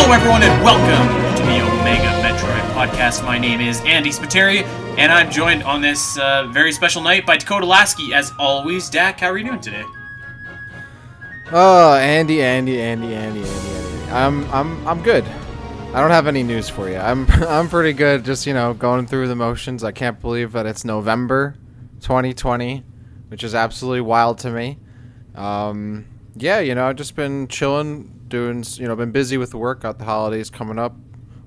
Hello, everyone, and welcome to the Omega Metroid podcast. My name is Andy Spiteri, and I'm joined on this very special night by Dakota Lasky, as always. Dak, how are you doing today? Oh, Andy. I'm good. I don't have any news for you. I'm pretty good. Just going through the motions. I can't believe that it's November 2020, which is absolutely wild to me. I've just been chilling, been busy with work. Got the holidays coming up.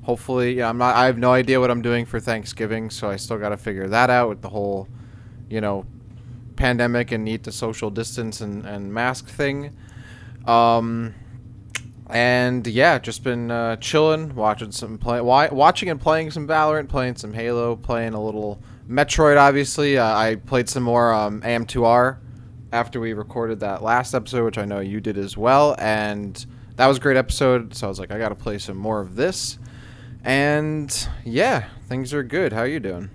Hopefully, I have no idea what I'm doing for Thanksgiving, so I still got to figure that out with the whole, pandemic and need to social distance and mask thing. Just been chilling, watching and playing some Valorant, playing some Halo, playing a little Metroid. Obviously, I played some more AM2R after we recorded that last episode, which I know you did as well, and that was a great episode. So I was like, I gotta play some more of this, and yeah, things are good. How are you doing?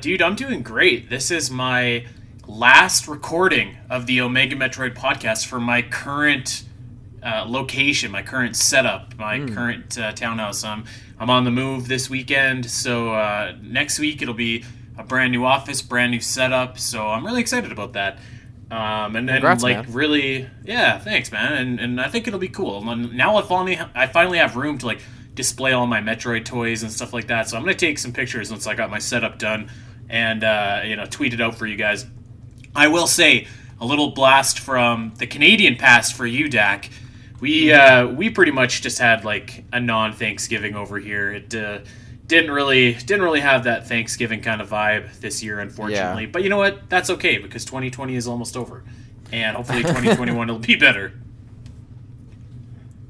Dude, I'm doing great. This is my last recording of the Omega Metroid podcast for my current location, my current setup, my current townhouse. I'm on the move this weekend, so next week it'll be a brand new office, brand new setup. So I'm really excited about that. Congrats, man. Really, yeah, thanks, man. And I think it'll be cool. Now I finally have room to display all my Metroid toys and stuff like that. So I'm gonna take some pictures once I got my setup done and tweet it out for you guys. I will say a little blast from the Canadian past for you, Dak. We pretty much just had a non-Thanksgiving over here. It didn't really have that Thanksgiving kind of vibe this year, unfortunately. Yeah. But you know what? That's okay, because 2020 is almost over, and hopefully 2021 will be better.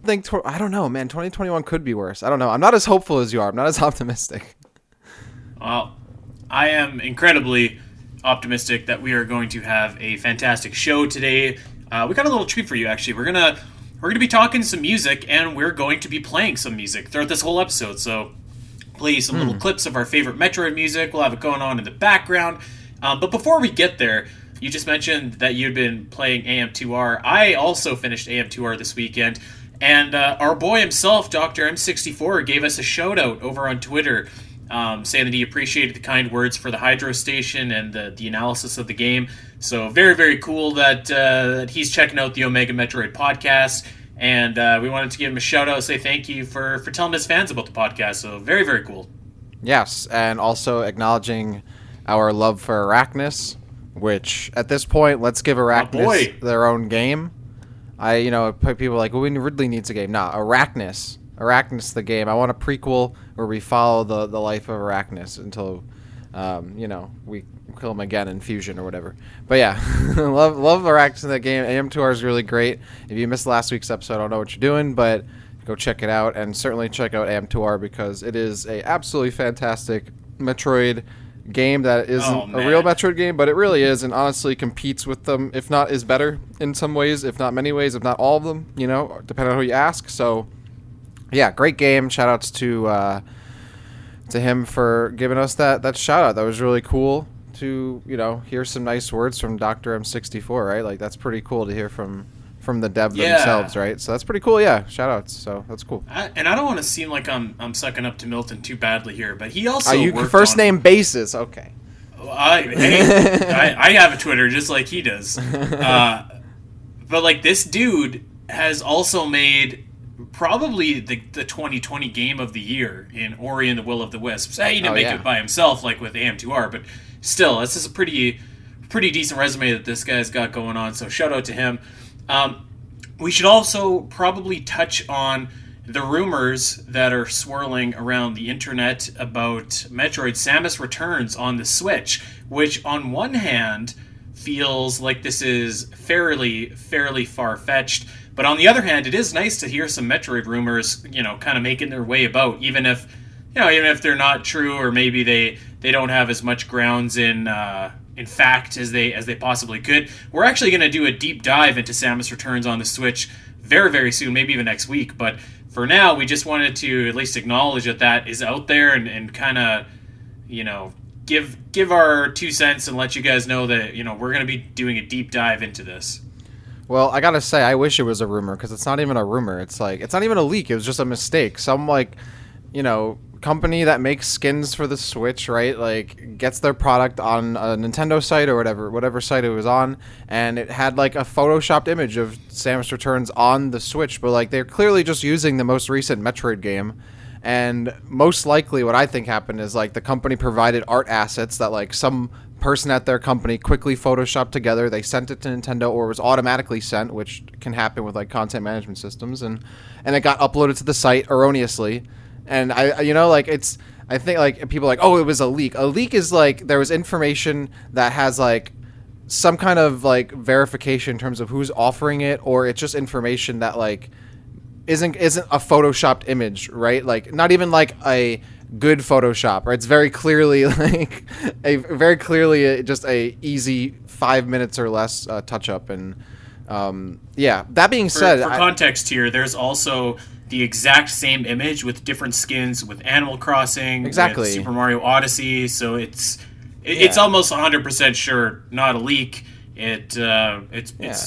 I don't know, man. 2021 could be worse. I don't know. I'm not as hopeful as you are. I'm not as optimistic. Well, I am incredibly optimistic that we are going to have a fantastic show today. We got a little treat for you, actually. We're gonna be talking some music, and we're going to be playing some music throughout this whole episode. So play some little clips of our favorite Metroid music. We'll have it going on in the background. But before we get there, you just mentioned that you'd been playing AM2R. I also finished AM2R this weekend, and our boy himself, Dr. M64, gave us a shout-out over on Twitter, saying that he appreciated the kind words for the Hydro Station and the analysis of the game. So very, very cool that he's checking out the Omega Metroid podcast, and we wanted to give him a shout-out, say thank you for telling his fans about the podcast. So very, very cool. Yes, and also acknowledging our love for Arachnus, which at this point, let's give Arachnus their own game. People are like, well, Ridley needs a game. Nah, Arachnus the game. I want a prequel where we follow the life of Arachnus until, we kill him again in Fusion or whatever. But yeah, love Arachnus in that game. AM2R is really great. If you missed last week's episode, I don't know what you're doing, but go check it out, and certainly check out AM2R because it is a absolutely fantastic Metroid game that isn't a real Metroid game, but it really is, and honestly competes with them, if not is better in some ways, if not many ways, if not all of them, depending on who you ask. So yeah, great game. Shout outs to him for giving us that shout out. That was really cool to hear some nice words from Dr. M64, right? That's pretty cool to hear from the dev themselves, right? So that's pretty cool. Yeah, shout outs. So that's cool. And I don't want to seem like I'm sucking up to Milton too badly here, but he also name basis. Okay. I have a Twitter just like he does. But this dude has also made probably the 2020 game of the year in Ori and the Will of the Wisps. He didn't make it by himself with AM2R, but still, this is a pretty decent resume that this guy's got going on. So shout out to him. We should also probably touch on the rumors that are swirling around the internet about Metroid Samus Returns on the Switch, which on one hand feels like this is fairly far-fetched, but on the other hand, it is nice to hear some Metroid rumors, kind of making their way about, even if they're not true, or maybe they don't have as much grounds in fact as they possibly could. We're actually going to do a deep dive into Samus Returns on the Switch very, very soon, maybe even next week. But for now, we just wanted to at least acknowledge that is out there and kind of, give our 2 cents and let you guys know that, we're going to be doing a deep dive into this. Well, I gotta say, I wish it was a rumor because it's not even a rumor. It's like it's not even a leak. It was just a mistake. Some like, company that makes skins for the Switch, right? Like gets their product on a Nintendo site or whatever site it was on, and it had like a photoshopped image of Samus Returns on the Switch, but like they're clearly just using the most recent Metroid game. And most likely what I think happened is like the company provided art assets that like some person at their company quickly photoshopped together. They sent it to Nintendo or was automatically sent, which can happen with like content management systems, and it got uploaded to the site erroneously. And I think like people are like, oh, it was a leak. A leak is like there was information that has like some kind of like verification in terms of who's offering it, or it's just information that like isn't a photoshopped image, right? Like not even like a good Photoshop, right? It's very clearly like just a easy 5 minutes or less touch up. And yeah, that being said, for context here, there's also the exact same image with different skins with Animal Crossing, exactly, with Super Mario Odyssey. So it's almost 100% sure not a leak. It's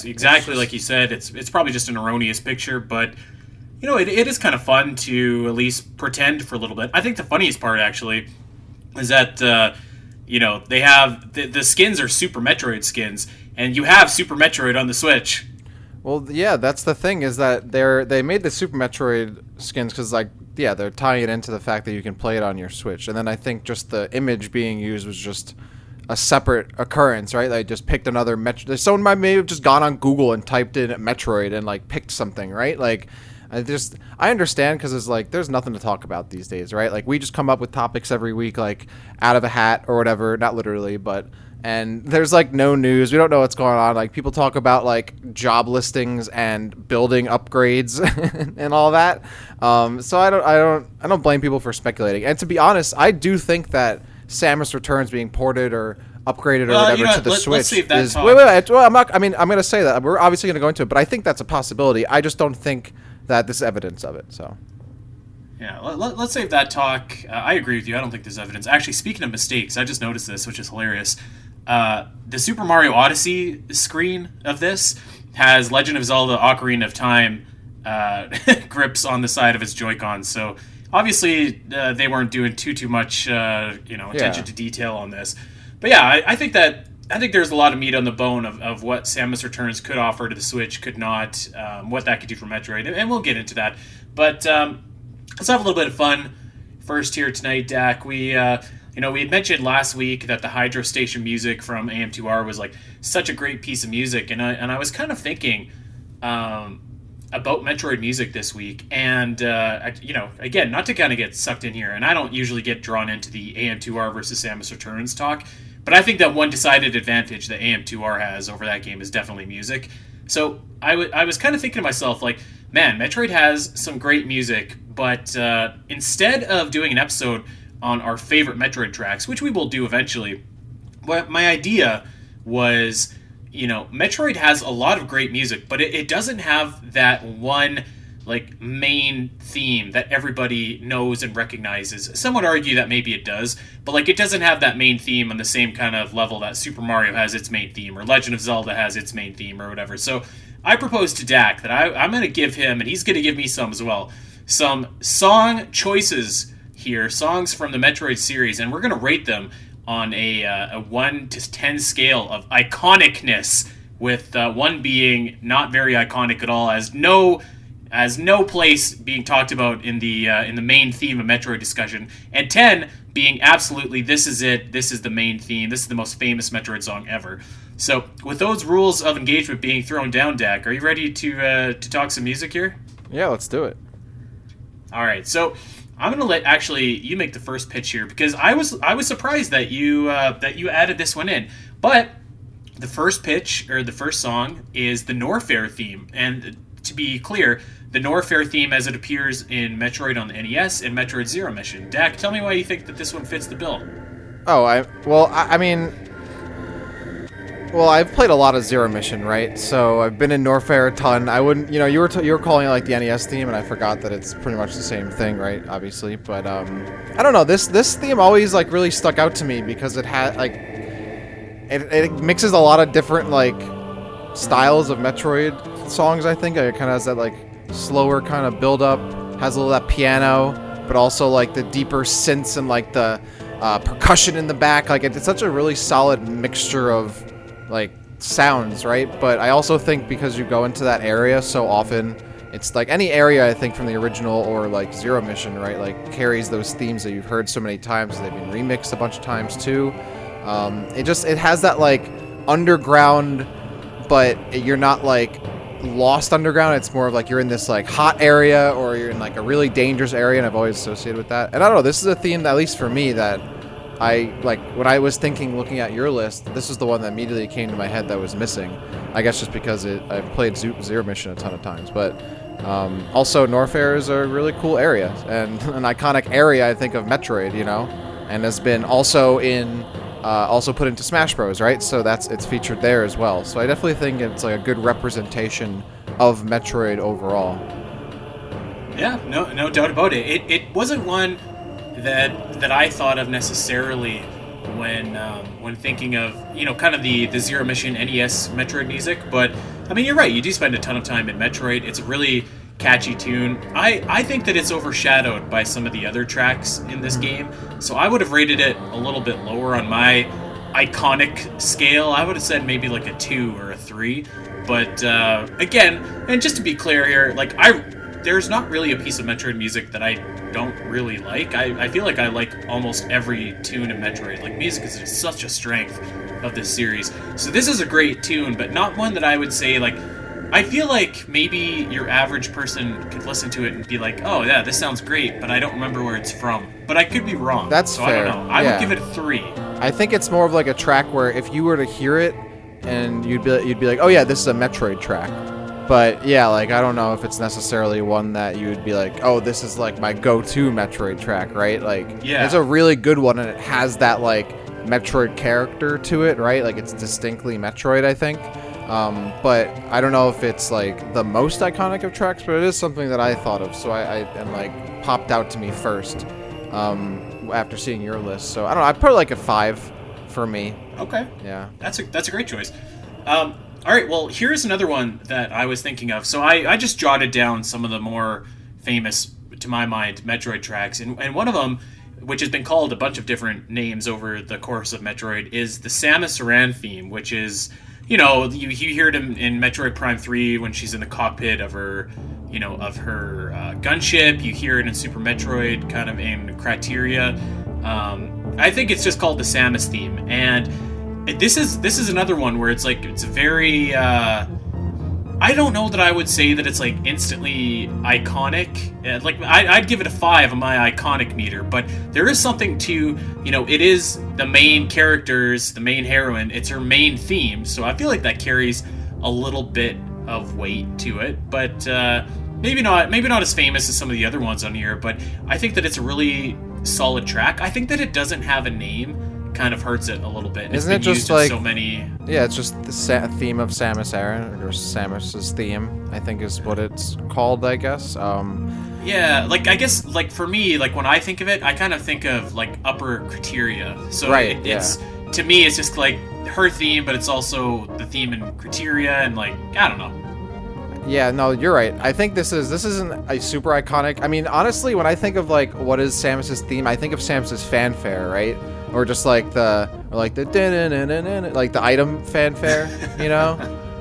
exactly like you said. It's probably just an erroneous picture, but it is kind of fun to at least pretend for a little bit. I think the funniest part, actually, is that, they have... The skins are Super Metroid skins, and you have Super Metroid on the Switch. Well, yeah, that's the thing, is that they made the Super Metroid skins because, like, yeah, they're tying it into the fact that you can play it on your Switch. And then I think just the image being used was just a separate occurrence, right? They just might another Metroid. Someone may have just gone on Google and typed in Metroid and, like, picked something, right? Like... I understand because it's like there's nothing to talk about these days, right? Like we just come up with topics every week, like out of a hat or whatever. Not literally, and there's like no news. We don't know what's going on. Like people talk about like job listings and building upgrades and all that. So I don't blame people for speculating. And to be honest, I do think that Samus Returns being ported or upgraded or whatever to the Switch is. Wait. Well, I'm not. I mean, I'm gonna say that we're obviously gonna go into it, but I think that's a possibility. I just don't think that there's evidence of it. So yeah, let's save that talk. I agree with you. I don't think there's evidence. Actually, speaking of mistakes, I just noticed this, which is hilarious. The Super Mario Odyssey screen of this has Legend of Zelda Ocarina of Time grips on the side of its Joy-Cons. So obviously they weren't doing too much attention to detail on this. But yeah, I think there's a lot of meat on the bone of what Samus Returns could offer to the Switch, could not, what that could do for Metroid, and we'll get into that. But let's have a little bit of fun first here tonight, Dak. We had mentioned last week that the Hydro Station music from AM2R was like such a great piece of music, and I was kind of thinking about Metroid music this week, and again, not to kind of get sucked in here, and I don't usually get drawn into the AM2R versus Samus Returns talk. But I think that one decided advantage that AM2R has over that game is definitely music. So I was kind of thinking to myself, like, man, Metroid has some great music, but instead of doing an episode on our favorite Metroid tracks, which we will do eventually, what my idea was, Metroid has a lot of great music, but it doesn't have that one like main theme that everybody knows and recognizes. Some would argue that maybe it does, but like it doesn't have that main theme on the same kind of level that Super Mario has its main theme or Legend of Zelda has its main theme or whatever. So I proposed to Dak that I'm going to give him, and he's going to give me some as well, some song choices here, songs from the Metroid series, and we're going to rate them on a 1 to 10 scale of iconicness, with 1 being not very iconic at all, as no place being talked about in the main theme of Metroid discussion, and 10 being absolutely this is it, this is the main theme, this is the most famous Metroid song ever. So with those rules of engagement being thrown down, Dak, are you ready to talk some music here? Yeah, let's do it. All right, so I'm gonna let you make the first pitch here, because I was surprised that you added this one in, but the first pitch or the first song is the Norfair theme, and to be clear, the Norfair theme as it appears in Metroid on the NES and Metroid Zero Mission. Dak, tell me why you think that this one fits the bill. Oh, I've played a lot of Zero Mission, right? So I've been in Norfair a ton. I wouldn't, you were calling it like the NES theme, and I forgot that it's pretty much the same thing, right? Obviously, but I don't know. This theme always like really stuck out to me because it had like it mixes a lot of different like styles of Metroid songs. I think it kind of has that like slower kind of build up, has a little of that piano, but also like the deeper synths and like the percussion in the back. Like it's such a really solid mixture of like sounds, right? But I also think because you go into that area so often, it's like any area I think from the original or like Zero Mission, right? Like carries those themes that you've heard so many times. They've been remixed a bunch of times too. It has that like underground, but you're not like lost underground. It's more of like you're in this like hot area or you're in like a really dangerous area, and I've always associated with that. And I don't know, this is a theme that, at least for me, that I like when I was looking at your list, this is the one that immediately came to my head that was missing. I guess just because I've played Zero Mission a ton of times, but also Norfair is a really cool area and an iconic area I think of Metroid, you know, and has been also put into Smash Bros, right? So it's featured there as well. So I definitely think it's like a good representation of Metroid overall. Yeah, no doubt about it. It wasn't one that I thought of necessarily when thinking of, you know, kind of the Zero Mission NES Metroid music, but I mean, you're right, you do spend a ton of time in Metroid. It's a really catchy tune. I think that it's overshadowed by some of the other tracks in this game, so I would have rated it a little bit lower on my iconic scale. I would have said maybe like a 2 or a 3, but again, and just to be clear here, like there's not really a piece of Metroid music that I don't really like. I feel like I like almost every tune in Metroid. Like, music is just such a strength of this series. So this is a great tune, but not one that I would say, like, I feel like maybe your average person could listen to it and be like, oh yeah, this sounds great, but I don't remember where it's from. But I could be wrong. That's so fair. I don't know. I would give it a 3. I think it's more of like a track where if you were to hear it and you'd be like, oh yeah, this is a Metroid track. But yeah, like I don't know if it's necessarily one that you would be like, oh, this is like my go-to Metroid track, right? Like, yeah, it's a really good one, and it has that like Metroid character to it, right? Like it's distinctly Metroid, I think. But I don't know if it's like the most iconic of tracks, but it is something that I thought of, so I and like popped out to me first after seeing your list. So I don't know, I'd put like a 5 for me. Okay. Yeah. That's a great choice. All right, well, here's another one that I was thinking of. So I just jotted down some of the more famous, to my mind, Metroid tracks. And one of them, which has been called a bunch of different names over the course of Metroid, is the Samus Aran theme, which is, you know, you hear it in Metroid Prime 3 when she's in the cockpit of her, you know, of her gunship. You hear it in Super Metroid, kind of in Criteria. I think it's just called the Samus theme. And this is another one where it's like, it's very I don't know that I would say that it's like instantly iconic. Like I'd give it a 5 on my iconic meter, but there is something to, you know, it is the main characters, the main heroine, it's her main theme, so I feel like that carries a little bit of weight to it, but maybe not as famous as some of the other ones on here, but I think that it's a really solid track. I think that it doesn't have a name kind of hurts it a little bit. Isn't it just like so many? Yeah, it's just the theme of Samus Aran, or Samus's theme, I think is what it's called, I guess. Yeah, like I guess like for me, like when I think of it, I kind of think of like Upper Criteria. So right, it's to me, it's just like her theme, but it's also the theme in Criteria, and like I don't know. Yeah, no, you're right. I think this isn't a super iconic. I mean, honestly, when I think of like what is Samus's theme, I think of Samus's fanfare, right? Or just like the like the item fanfare, you know.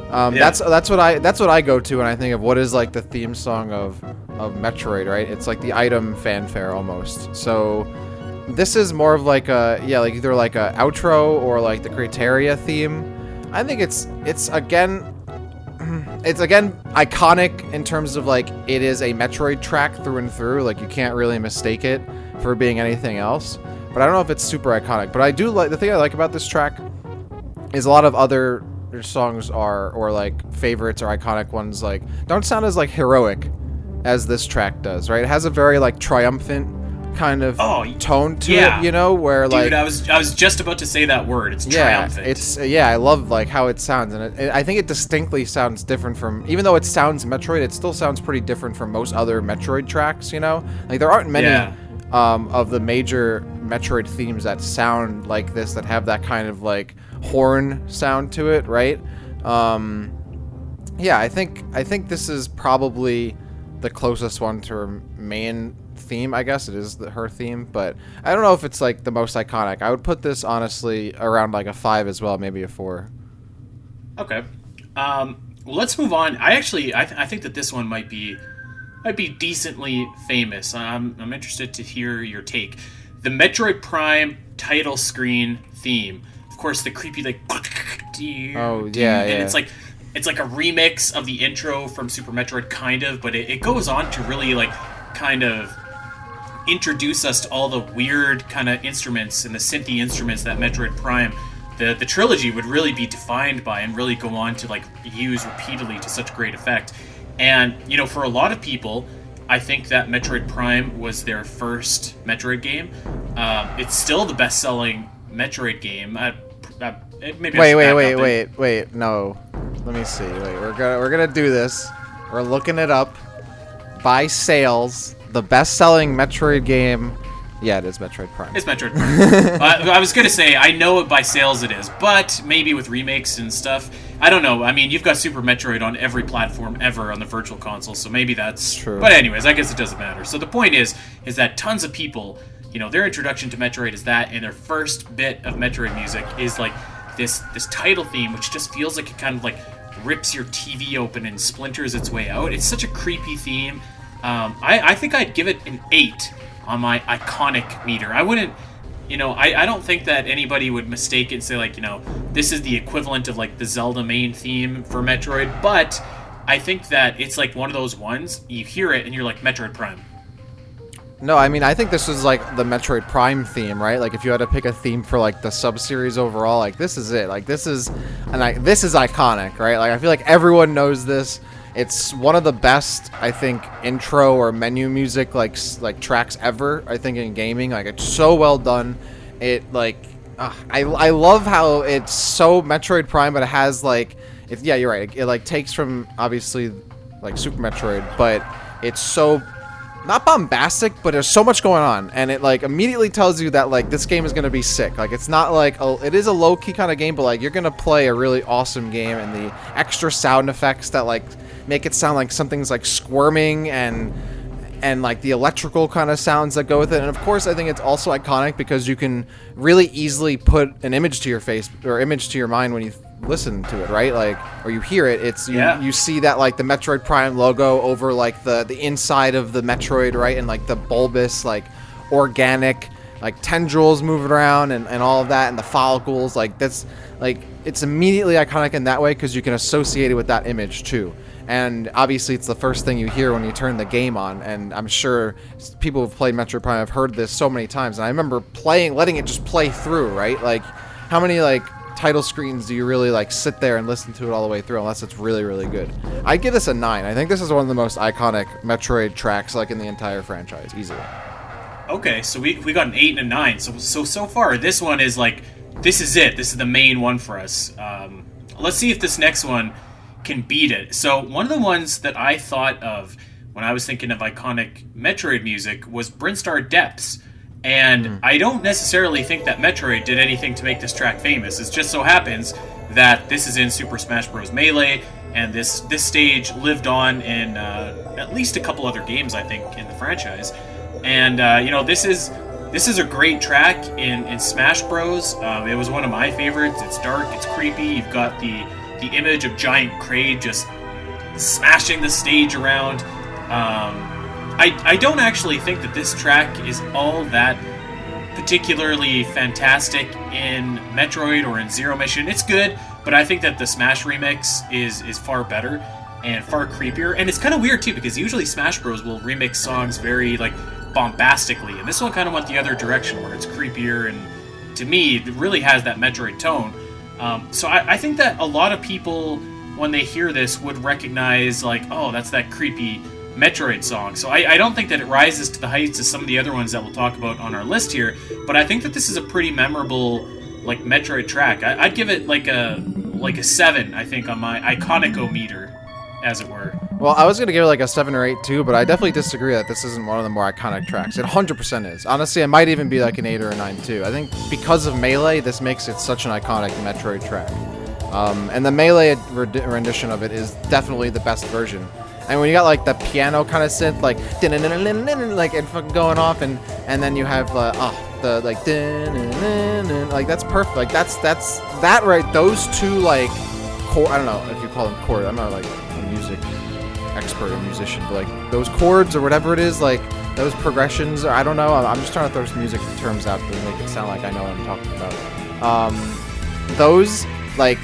Yeah. That's what I go to when I think of what is like the theme song of Metroid, right? It's like the item fanfare almost. So this is more of like a like either like a outro or like the Criteria theme. I think it's again iconic in terms of like it is a Metroid track through and through. Like you can't really mistake it for being anything else. But I don't know if it's super iconic. But I do like, the thing I like about this track is a lot of other songs or like favorites or iconic ones like don't sound as like heroic as this track does, right? It has a very like triumphant kind of tone to it, you know, where like, dude, I was just about to say that word. It's triumphant. It's I love like how it sounds, and I think it distinctly sounds different from, even though it sounds Metroid, it still sounds pretty different from most other Metroid tracks, you know? Like there aren't many of the major Metroid themes that sound like this, that have that kind of like horn sound to it, right? Yeah, I think this is probably the closest one to her main theme. I guess it is her theme, but I don't know if it's like the most iconic. I would put this honestly around like a 5 as well, maybe a 4. Okay. Well, let's move on. I think that this one might be decently famous. I'm interested to hear your take. The Metroid Prime title screen theme. Of course, the creepy like. Oh yeah, and yeah. it's like a remix of the intro from Super Metroid, kind of, but it goes on to really like kind of introduce us to all the weird kind of instruments and the synthy instruments that Metroid Prime, the trilogy, would really be defined by and really go on to like use repeatedly to such great effect. And for a lot of people, I think that Metroid Prime was their first Metroid game. It's still the best-selling Metroid game. Maybe Wait. No, let me see. Wait, we're gonna do this. We're looking it up. By sales, the best-selling Metroid game. Yeah, it is Metroid Prime. It's Metroid Prime. I was gonna say I know it by sales it is, but maybe with remakes and stuff, I don't know. I mean, you've got Super Metroid on every platform ever on the Virtual Console, so maybe that's true. But anyways, I guess it doesn't matter. So the point is that tons of people, their introduction to Metroid is that, and their first bit of Metroid music is like this title theme, which just feels like it kind of like rips your TV open and splinters its way out. It's such a creepy theme. I think I'd give it an 8 on my iconic meter. I wouldn't, I don't think that anybody would mistake it and say like, this is the equivalent of like the Zelda main theme for Metroid, but I think that it's like one of those ones, you hear it and you're like, Metroid Prime. No, I mean, I think this is like the Metroid Prime theme, right? Like if you had to pick a theme for like the sub-series overall, like this is it. Like this is iconic, right? Like I feel like everyone knows this. It's one of the best, I think, intro or menu music like tracks ever. I think in gaming, like it's so well done. It like, I love how it's so Metroid Prime, but it has like, yeah, you're right. It like takes from obviously like Super Metroid, but it's so not bombastic, but there's so much going on, and it like immediately tells you that like this game is gonna be sick. Like it's not like it is a low key kind of game, but like you're gonna play a really awesome game, and the extra sound effects that like make it sound like something's like squirming and like the electrical kind of sounds that go with it. And of course, I think it's also iconic because you can really easily put an image to your face or image to your mind when you listen to it, right? Like, or you hear it. It's you see that like the Metroid Prime logo over like the inside of the Metroid, right? And like the bulbous, like organic, like tendrils moving around and all of that, and the follicles. Like that's like it's immediately iconic in that way because you can associate it with that image too. And obviously, it's the first thing you hear when you turn the game on. And I'm sure people who've played Metroid Prime have heard this so many times. And I remember letting it just play through, right? Like, how many like title screens do you really like sit there and listen to it all the way through? Unless it's really, really good. I'd give this a 9. I think this is one of the most iconic Metroid tracks like in the entire franchise, easily. Okay, so we got an 8 and a 9. So far, this one is like, this is it. This is the main one for us. Let's see if this next one can beat it. So one of the ones that I thought of when I was thinking of iconic Metroid music was Brinstar Depths. And I don't necessarily think that Metroid did anything to make this track famous. It just so happens that this is in Super Smash Bros. Melee, and this stage lived on in at least a couple other games, I think, in the franchise. And this is a great track in Smash Bros. It was one of my favorites. It's dark, it's creepy. You've got the image of Giant Kraid just smashing the stage around. I don't actually think that this track is all that particularly fantastic in Metroid or in Zero Mission. It's good, but I think that the Smash remix is far better and far creepier. And it's kind of weird too, because usually Smash Bros will remix songs very like bombastically, and this one kind of went the other direction where it's creepier, and to me it really has that Metroid tone. So I think that a lot of people, when they hear this, would recognize like, oh, that's that creepy Metroid song. So I don't think that it rises to the heights of some of the other ones that we'll talk about on our list here, but I think that this is a pretty memorable like Metroid track. I'd give it like a 7, I think, on my iconicometer, as it were. Well, I was going to give it like a 7 or 8 too, but I definitely disagree that this isn't one of the more iconic tracks. It 100% is. Honestly, it might even be like an 8 or a 9 too. I think because of Melee, this makes it such an iconic Metroid track. And the Melee rendition of it is definitely the best version. And when you got like the piano kind of synth, like like it fucking going off, and then you have the like like that's perfect. Like that's that right. Those two like chord. I don't know if you call them chords. I'm not like a music expert or musician, but like those chords or whatever it is, like those progressions. Or I don't know. I'm just trying to throw some music terms out to make it sound like I know what I'm talking about. Those like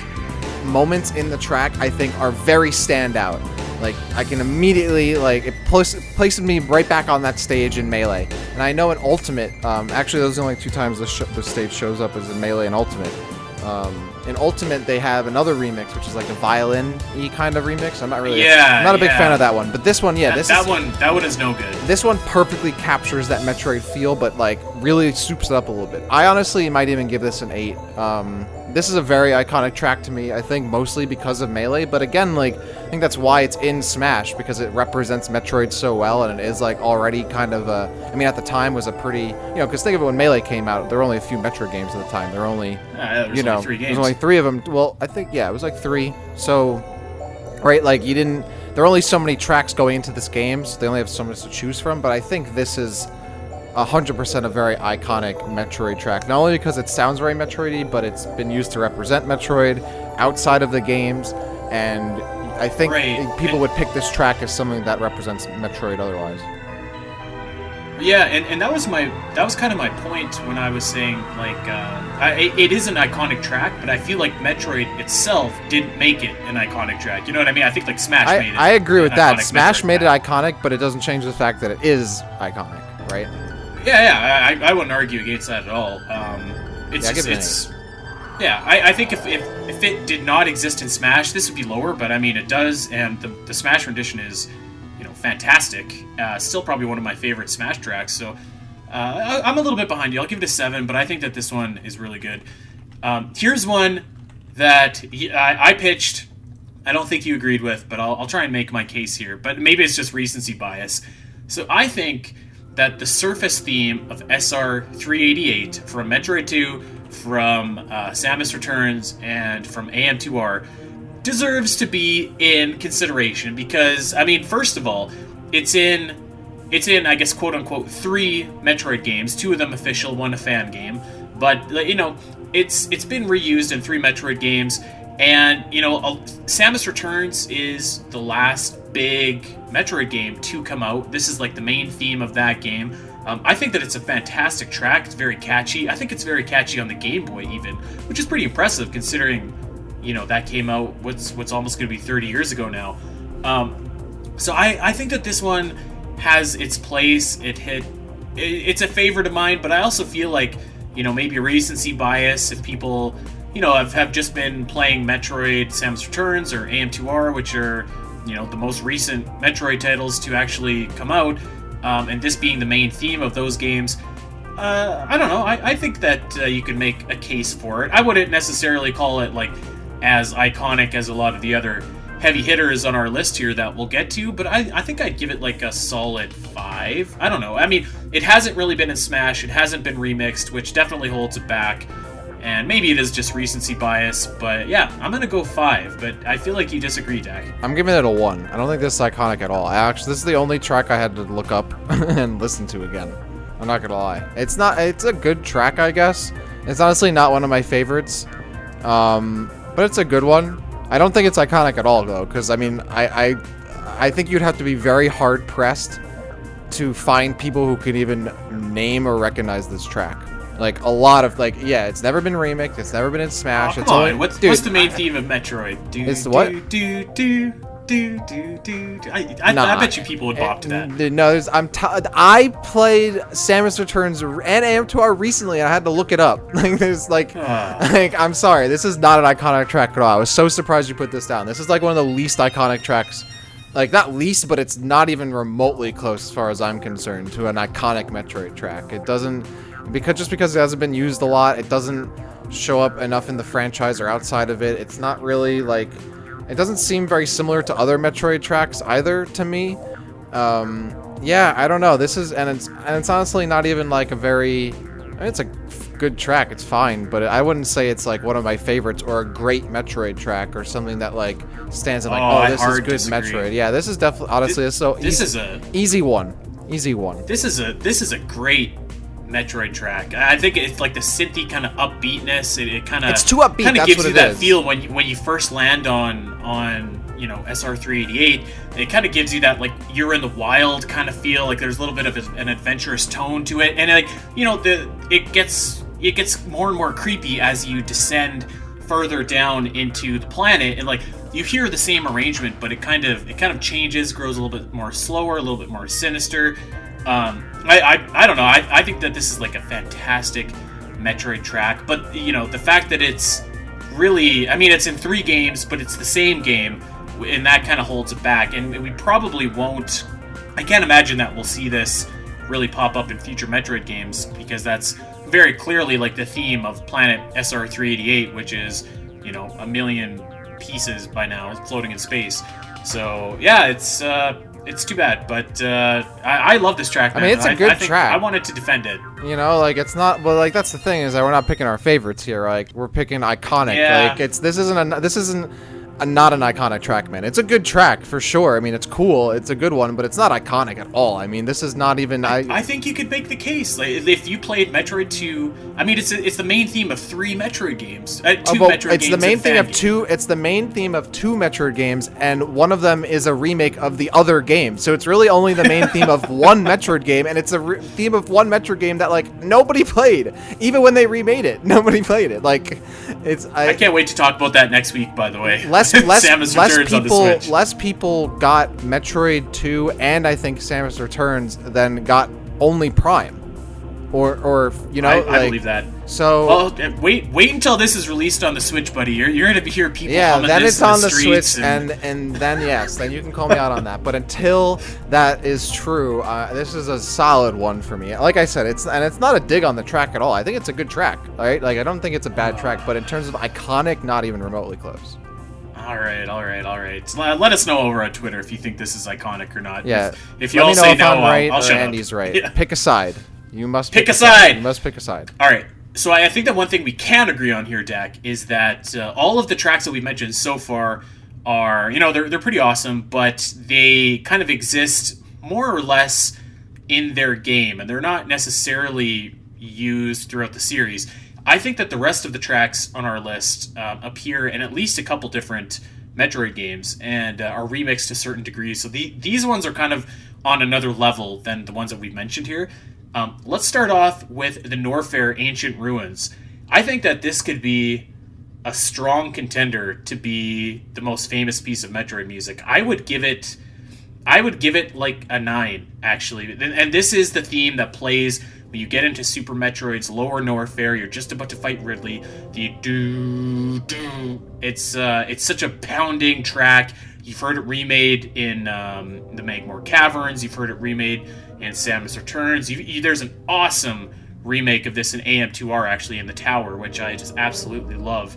moments in the track, I think, are very standout. Like, I can immediately, like, it places me right back on that stage in Melee. And I know in Ultimate, actually those are the only two times the stage shows up is in Melee and Ultimate. In Ultimate, they have another remix, which is like a violin-y kind of remix. I'm not really, I'm not a big fan of that one. But this one, yeah, that one is no good. This one perfectly captures that Metroid feel, but like really soups it up a little bit. I honestly might even give this an 8. This is a very iconic track to me, I think mostly because of Melee, but again, like, I think that's why it's in Smash, because it represents Metroid so well, and it is, like, already kind of a, I mean, at the time was a pretty, you know, because think of it, when Melee came out, there were only a few Metroid games at the time. There were only, you know, only 3 games. There's only 3 of them. Well, I think, yeah, it was like 3. So, right, like, you didn't, there are only so many tracks going into this game, so they only have so much to choose from, but I think this is 100% a very iconic Metroid track. Not only because it sounds very Metroid-y, but it's been used to represent Metroid outside of the games, and I think people would pick this track as something that represents Metroid otherwise. Yeah, and that was kind of my point when I was saying, like, it is an iconic track, but I feel like Metroid itself didn't make it an iconic track. You know what I mean? I think, like, Smash made it. I agree with that. Smash Metroid made it iconic, but it doesn't change the fact that it is iconic, right? Yeah, I wouldn't argue against that at all. I think if it did not exist in Smash, this would be lower, but I mean it does, and the Smash rendition is, you know, fantastic. Still probably one of my favorite Smash tracks. So I'm a little bit behind you. I'll give it a 7, but I think that this one is really good. Here's one that I pitched. I don't think you agreed with, but I'll try and make my case here. But maybe it's just recency bias. So I think that the surface theme of SR388 from Metroid 2, from Samus Returns, and from AM2R deserves to be in consideration because, I mean, first of all, it's in, I guess, quote-unquote, 3 Metroid games, 2 of them official, 1 a fan game, but, you know, it's been reused in 3 Metroid games, and, you know, Samus Returns is the last big Metroid game to come out. This is like the main theme of that game. I think that it's a fantastic track. It's very catchy. I think it's very catchy on the Game Boy even, which is pretty impressive considering, you know, that came out what's almost going to be 30 years ago now. So I think that this one has its place. It's a favorite of mine, but I also feel like, you know, maybe recency bias if people, you know, have just been playing Metroid Samus Returns or AM2R, which are, you know, the most recent Metroid titles to actually come out, and this being the main theme of those games, I don't know, I think that you could make a case for it. I wouldn't necessarily call it, like, as iconic as a lot of the other heavy hitters on our list here that we'll get to, but I think I'd give it, like, a solid 5. I don't know, I mean, it hasn't really been in Smash, it hasn't been remixed, which definitely holds it back. And maybe it is just recency bias, but yeah, I'm going to go 5, but I feel like you disagree, Dak. I'm giving it a 1. I don't think this is iconic at all. This is the only track I had to look up and listen to again. I'm not going to lie. It's a good track, I guess. It's honestly not one of my favorites, but it's a good one. I don't think it's iconic at all, though, because, I mean, I think you'd have to be very hard-pressed to find people who could even name or recognize this track. Like, a lot of, like, yeah, it's never been remixed, it's never been in Smash. Come on, what's the main theme of Metroid? It's what? I bet you people would bop to that. No, I played Samus Returns and AM2R recently, and I had to look it up. Like, I'm sorry, this is not an iconic track at all. I was so surprised you put this down. This is, like, one of the least iconic tracks. Like, not least, but it's not even remotely close, as far as I'm concerned, to an iconic Metroid track. It doesn't... just because it hasn't been used a lot, it doesn't show up enough in the franchise or outside of it. It's not really, like, it doesn't seem very similar to other Metroid tracks either to me. Yeah, I don't know. This is, and it's honestly not even like a very, I mean, it's a good track. It's fine, but I wouldn't say it's like one of my favorites or a great Metroid track or something that like stands in like, oh, this is good disagree. Metroid. Yeah, this is definitely honestly this is a easy one. Easy one. This is a great Metroid track. I think it's like the synthy kind of upbeatness. It kind of it's too upbeat. Kind of gives you that is. feel when you first land on SR388. It kind of gives you that like you're in the wild kind of feel. Like there's a little bit of an adventurous tone to it, and like it gets more and more creepy as you descend further down into the planet, and like you hear the same arrangement, but it kind of changes, grows a little bit more slower, a little bit more sinister. I don't know. I think that this is like a fantastic Metroid track, but the fact that it's really, I mean, it's in 3 games, but it's the same game, and that kind of holds it back. And we probably won't. I can't imagine that we'll see this really pop up in future Metroid games, because that's very clearly like the theme of Planet SR388, which is a million pieces by now floating in space. So yeah, it's too bad, but I love this track, man. I mean, it's a good track. I wanted to defend it. Like it's not. Well, like that's the thing, is that we're not picking our favorites here. Like we're picking iconic. Yeah. Like this isn't not an iconic track, man. It's a good track for sure. I mean, it's cool. It's a good one, but it's not iconic at all. I mean, this is not even. I think you could make the case, like, if you played Metroid 2. I mean, it's the main theme of 3 Metroid games. 2 Metroid it's games. The main theme of 2. It's the main theme of 2 Metroid games, and one of them is a remake of the other game. So it's really only the main theme of one Metroid game, and it's a theme of one Metroid game that like nobody played. Even when they remade it, nobody played it. Like, it's. I can't wait to talk about that next week. By the way, less people got Metroid 2 and I think Samus Returns than got only Prime, or I believe that. So well, wait until this is released on the Switch, buddy. You're gonna hear people. Yeah, then this it's on the streets Switch, and then yes, then you can call me out on that. But until that is true, this is a solid one for me. Like I said, it's not a dig on the track at all. I think it's a good track. Right? Like I don't think it's a bad track, but in terms of iconic, not even remotely close. All right. So let us know over on Twitter if you think this is iconic or not. Yeah. If you all say no, I'll shut up. Andy's right. Yeah. Pick a side. You must pick a side. You must pick a side. All right. So I think that one thing we can agree on here, Dak, is that all of the tracks that we mentioned so far are, they're pretty awesome, but they kind of exist more or less in their game, and they're not necessarily used throughout the series. I think that the rest of the tracks on our list appear in at least a couple different Metroid games and are remixed to certain degrees. So these ones are kind of on another level than the ones that we've mentioned here. Let's start off with the Norfair Ancient Ruins. I think that this could be a strong contender to be the most famous piece of Metroid music. I would give it like a 9, actually. And this is the theme that plays when you get into Super Metroid's Lower Norfair. You're just about to fight Ridley. The do. It's such a pounding track. You've heard it remade in the Magmore Caverns. You've heard it remade in Samus Returns. There's an awesome remake of this in AM2R, actually, in the Tower, which I just absolutely love.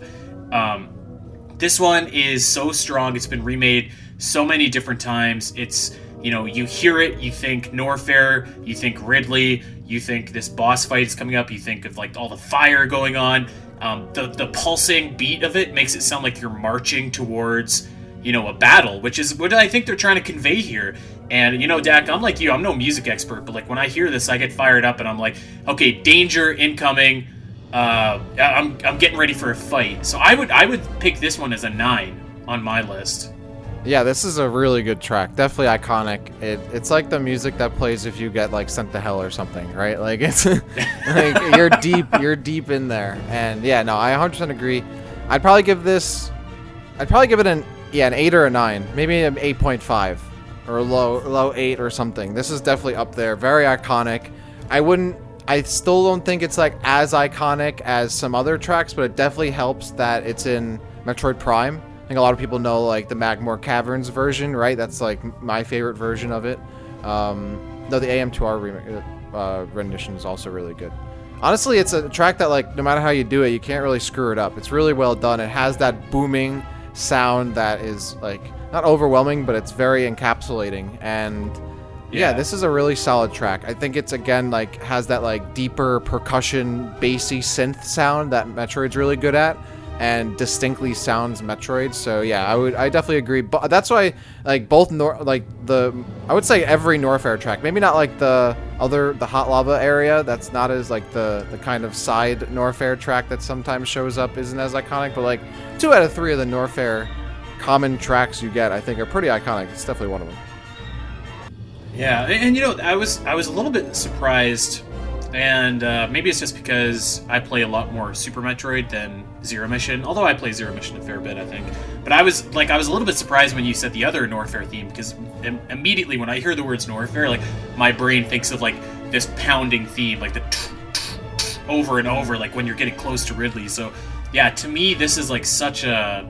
This one is so strong. It's been remade so many different times. It's, you hear it, you think Norfair, you think Ridley, you think this boss fight is coming up, you think of like all the fire going on. The pulsing beat of it makes it sound like you're marching towards, a battle, which is what I think they're trying to convey here. And, Dak, I'm like you, I'm no music expert, but like when I hear this, I get fired up and I'm like, okay, danger incoming. I'm getting ready for a fight. So I would pick this one as a 9 on my list. Yeah, this is a really good track. Definitely iconic. It's like the music that plays if you get like sent to hell or something, right? Like it's like you're deep in there. And yeah, no, I 100% agree. I'd probably give it an 8 or a 9, maybe an 8.5 or a low 8 or something. This is definitely up there. Very iconic. I still don't think it's like as iconic as some other tracks, but it definitely helps that it's in Metroid Prime. I think a lot of people know like the Magmore Caverns version, right? That's like my favorite version of it. Though the AM2R rendition is also really good. Honestly, it's a track that like no matter how you do it, you can't really screw it up. It's really well done. It has that booming sound that is like not overwhelming, but it's very encapsulating. And Yeah, this is a really solid track. I think it's, again, like, has that, like, deeper percussion, bassy synth sound that Metroid's really good at, and distinctly sounds Metroid. So yeah, I definitely agree. But that's why, like, both I would say every Norfair track, maybe not like the Hot Lava area. That's not as like the kind of side Norfair track that sometimes shows up isn't as iconic. But like 2 out of 3 of the Norfair common tracks you get, I think, are pretty iconic. It's definitely one of them. Yeah, and you know, I was a little bit surprised, and maybe it's just because I play a lot more Super Metroid than Zero Mission, although I play Zero Mission a fair bit, I think. But I was a little bit surprised when you said the other Norfair theme, because immediately when I hear the words Norfair, like, my brain thinks of like this pounding theme, like the over and over, like when you're getting close to Ridley. So yeah, to me, this is like such a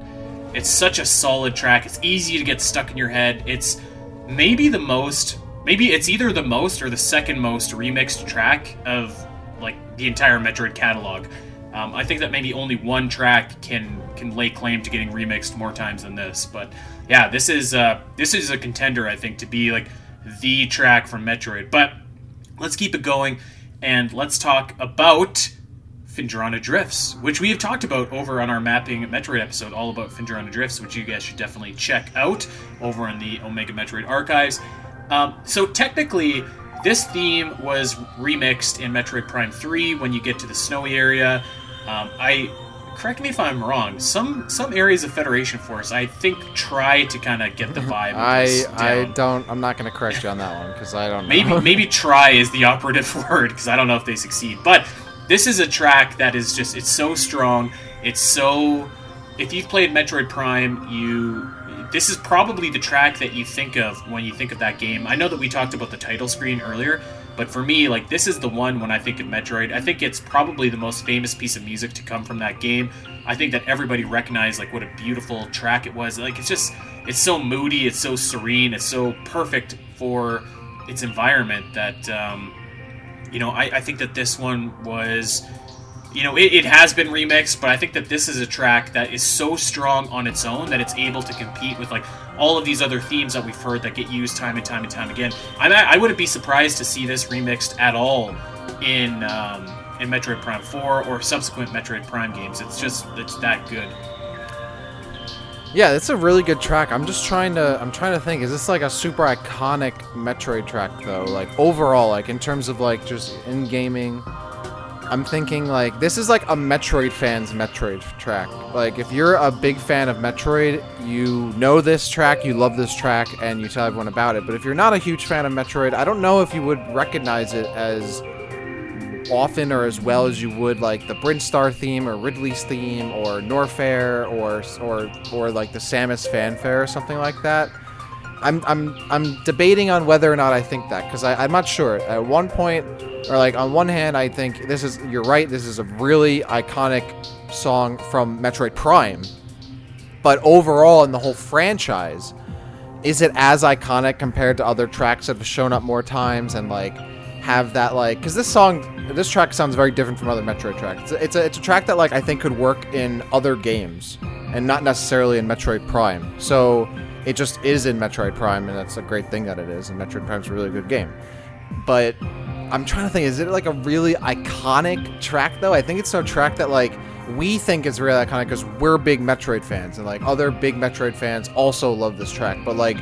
solid track. It's easy to get stuck in your head. It's maybe it's either the most or the second most remixed track of like the entire Metroid catalog. I think that maybe only one track can lay claim to getting remixed more times than this. But yeah, this is a contender, I think, to be like the track from Metroid. But let's keep it going, and let's talk about Findrana Drifts, which we have talked about over on our Mapping Metroid episode, all about Findrana Drifts, which you guys should definitely check out over in the Omega Metroid archives. So technically, this theme was remixed in Metroid Prime 3 when you get to the snowy area. Correct me if I'm wrong, some areas of Federation Force, I think, try to kind of get the vibe. I'm not going to correct you on that one, because I don't know. Maybe try is the operative word, because I don't know if they succeed. But this is a track that is just, it's so strong. It's so, if you've played Metroid Prime, this is probably the track that you think of when you think of that game. I know that we talked about the title screen earlier, but for me, like, this is the one when I think of Metroid. I think it's probably the most famous piece of music to come from that game. I think that everybody recognized, like, what a beautiful track it was. Like, it's so moody, it's so serene, it's so perfect for its environment that, I think that this one was, it has been remixed, but I think that this is a track that is so strong on its own that it's able to compete with, like, all of these other themes that we've heard that get used time and time and time again. I wouldn't be surprised to see this remixed at all in Metroid Prime 4 or subsequent Metroid Prime games. It's that good. Yeah, it's a really good track. I'm trying to think, is this like a super iconic Metroid track though? Like overall, like in terms of like just in gaming, I'm thinking like this is like a Metroid fan's Metroid track. Like if you're a big fan of Metroid, you know this track, you love this track, and you tell everyone about it. But if you're not a huge fan of Metroid, I don't know if you would recognize it as often or as well as you would like the Brinstar theme or Ridley's theme or Norfair or like the Samus fanfare or something like that. I'm debating on whether or not I think that, because I'm not sure. At one point, or like on one hand, I think you're right, this is a really iconic song from Metroid Prime. But overall in the whole franchise, is it as iconic compared to other tracks that have shown up more times and like have that like, because this track sounds very different from other Metroid tracks. It's a track that like I think could work in other games and not necessarily in Metroid Prime. So it just is in Metroid Prime, and that's a great thing that it is, and Metroid Prime's a really good game. But I'm trying to think, is it like a really iconic track though? I think it's a track that like we think is really iconic because we're big Metroid fans, and like other big Metroid fans also love this track. But like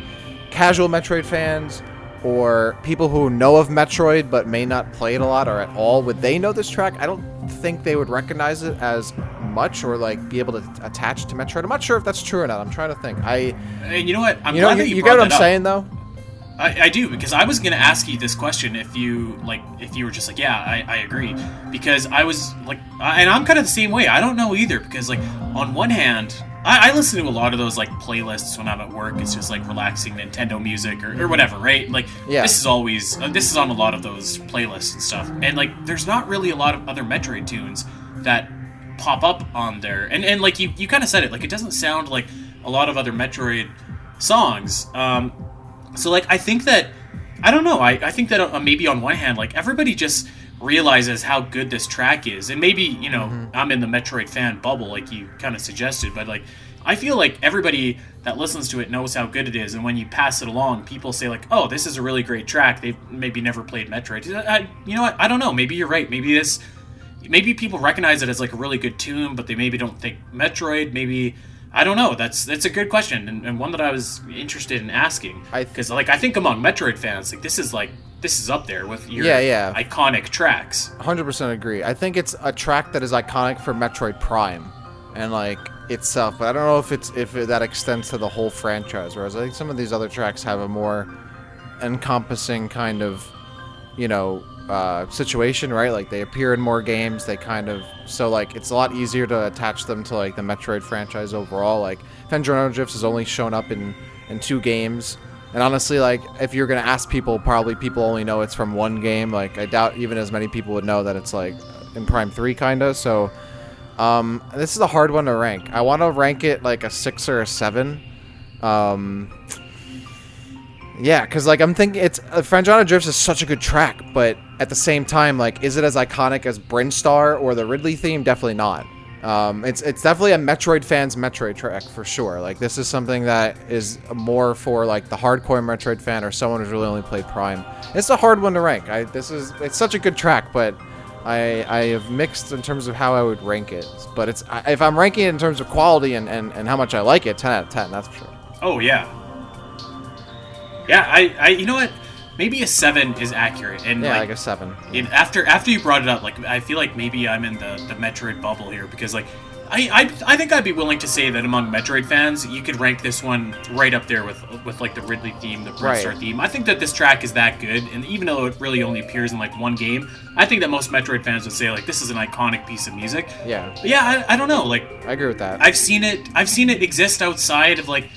casual Metroid fans or people who know of Metroid but may not play it a lot or at all, would they know this track? I don't think they would recognize it as much or like be able to attach to Metroid. I'm not sure if that's true or not. I'm trying to think. And you know what? I'm glad that you get what I'm saying though? I do, because I was going to ask you this question if you were just like, yeah, I agree. Because I was like, and I'm kind of the same way. I don't know either, because like on one hand, I listen to a lot of those like playlists when I'm at work. It's just like relaxing Nintendo music or whatever, right? Like yeah. This is on a lot of those playlists and stuff. And like there's not really a lot of other Metroid tunes that pop up on there. And like you kind of said it, like it doesn't sound like a lot of other Metroid songs. So, like, I think that, I don't know, I think that maybe on one hand, like, everybody just realizes how good this track is. And maybe, I'm in the Metroid fan bubble, like you kind of suggested, but, like, I feel like everybody that listens to it knows how good it is, and when you pass it along, people say like, "Oh, this is a really great track." They've maybe never played Metroid. You know what? I don't know. Maybe you're right. Maybe people recognize it as like a really good tune, but they maybe don't think Metroid. Maybe I don't know. That's a good question, and one that I was interested in asking, because like I think among Metroid fans, like this is up there with your iconic tracks. 100% agree. I think it's a track that is iconic for Metroid Prime, and like itself, but I don't know if that extends to the whole franchise. Whereas I think some of these other tracks have a more encompassing kind of, situation, right? Like they appear in more games. They kind of like it's a lot easier to attach them to like the Metroid franchise overall. Like Fendrona Drifts has only shown up in 2 games. And honestly, like, if you're going to ask people, probably people only know it's from 1 game. Like, I doubt even as many people would know that it's, like, in Prime 3, kind of. So, this is a hard one to rank. I want to rank it, like, a 6 or a 7. Yeah, because, like, I'm thinking Fendrona Drifts is such a good track. But at the same time, like, is it as iconic as Brinstar or the Ridley theme? Definitely not. It's definitely a Metroid fan's Metroid track for sure. Like this is something that is more for like the hardcore Metroid fan or someone who's really only played Prime. It's a hard one to rank. It's such a good track, but I have mixed in terms of how I would rank it. But if I'm ranking it in terms of quality and how much I like it, 10 out of 10, that's for sure. Oh yeah, yeah. I you know what? Maybe a 7 is accurate, and like a 7. After you brought it up, like I feel like maybe I'm in the Metroid bubble here because like I think I'd be willing to say that among Metroid fans, you could rank this one right up there with like the Ridley theme, the Brinstar theme. I think that this track is that good, and even though it really only appears in like 1 game, I think that most Metroid fans would say like this is an iconic piece of music. Yeah. But yeah, I don't know. Like I agree with that. I've seen it exist outside of like.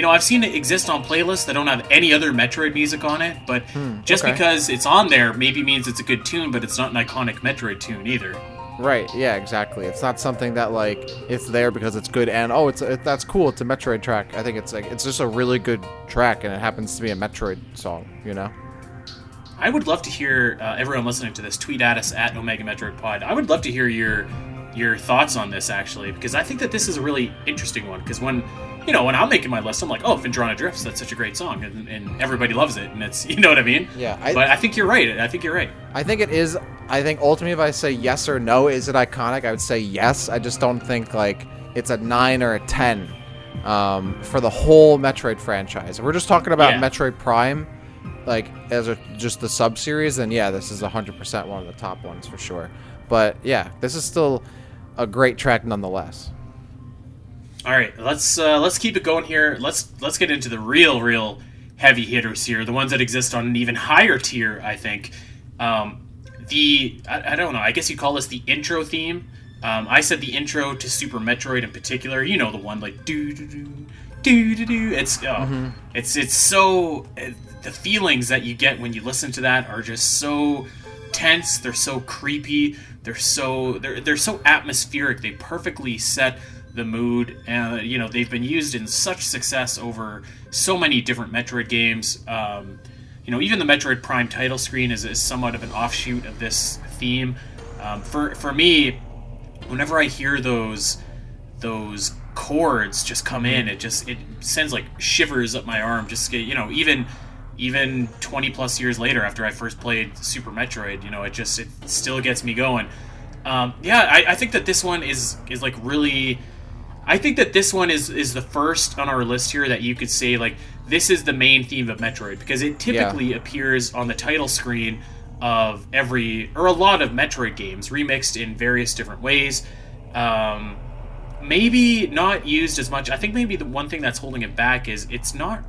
I've seen it exist on playlists that don't have any other Metroid music on it, but just because it's on there maybe means it's a good tune, but it's not an iconic Metroid tune either. Right, yeah, exactly. It's not something that, like, it's there because it's good and, that's cool, it's a Metroid track. I think it's just a really good track, and it happens to be a Metroid song, I would love to hear, everyone listening to this, tweet at us at Omega Metroid Pod. I would love to hear your thoughts on this, actually, because I think that this is a really interesting one, because when I'm making my list, I'm like, oh, Fendrona Drifts, that's such a great song, and everybody loves it, and it's, you know what I mean? Yeah. But I think you're right. I think it is. I think ultimately, if I say yes or no, is it iconic? I would say yes. I just don't think, like, it's a 9 or a 10 for the whole Metroid franchise. If we're just talking about Metroid Prime, like, as just the sub-series, then yeah, this is 100% one of the top ones for sure. But yeah, this is still a great track nonetheless. All right, let's keep it going here. Let's get into the real heavy hitters here, the ones that exist on an even higher tier, I think. I don't know. I guess you call this the intro theme. I said the intro to Super Metroid in particular. You know the one like do do do do do do. It's so the feelings that you get when you listen to that are just so tense. They're so creepy. They're so atmospheric. They perfectly set the mood, and they've been used in such success over so many different Metroid games. Even the Metroid Prime title screen is somewhat of an offshoot of this theme. For me, whenever I hear those chords just come in, it sends like shivers up my arm. Just even 20 plus years later after I first played Super Metroid, it still gets me going. I think that this one is like really. I think that this one is the first on our list here that you could say, like, this is the main theme of Metroid, because it typically appears on the title screen of a lot of Metroid games, remixed in various different ways. Maybe not used as much. I think maybe the one thing that's holding it back is it's not...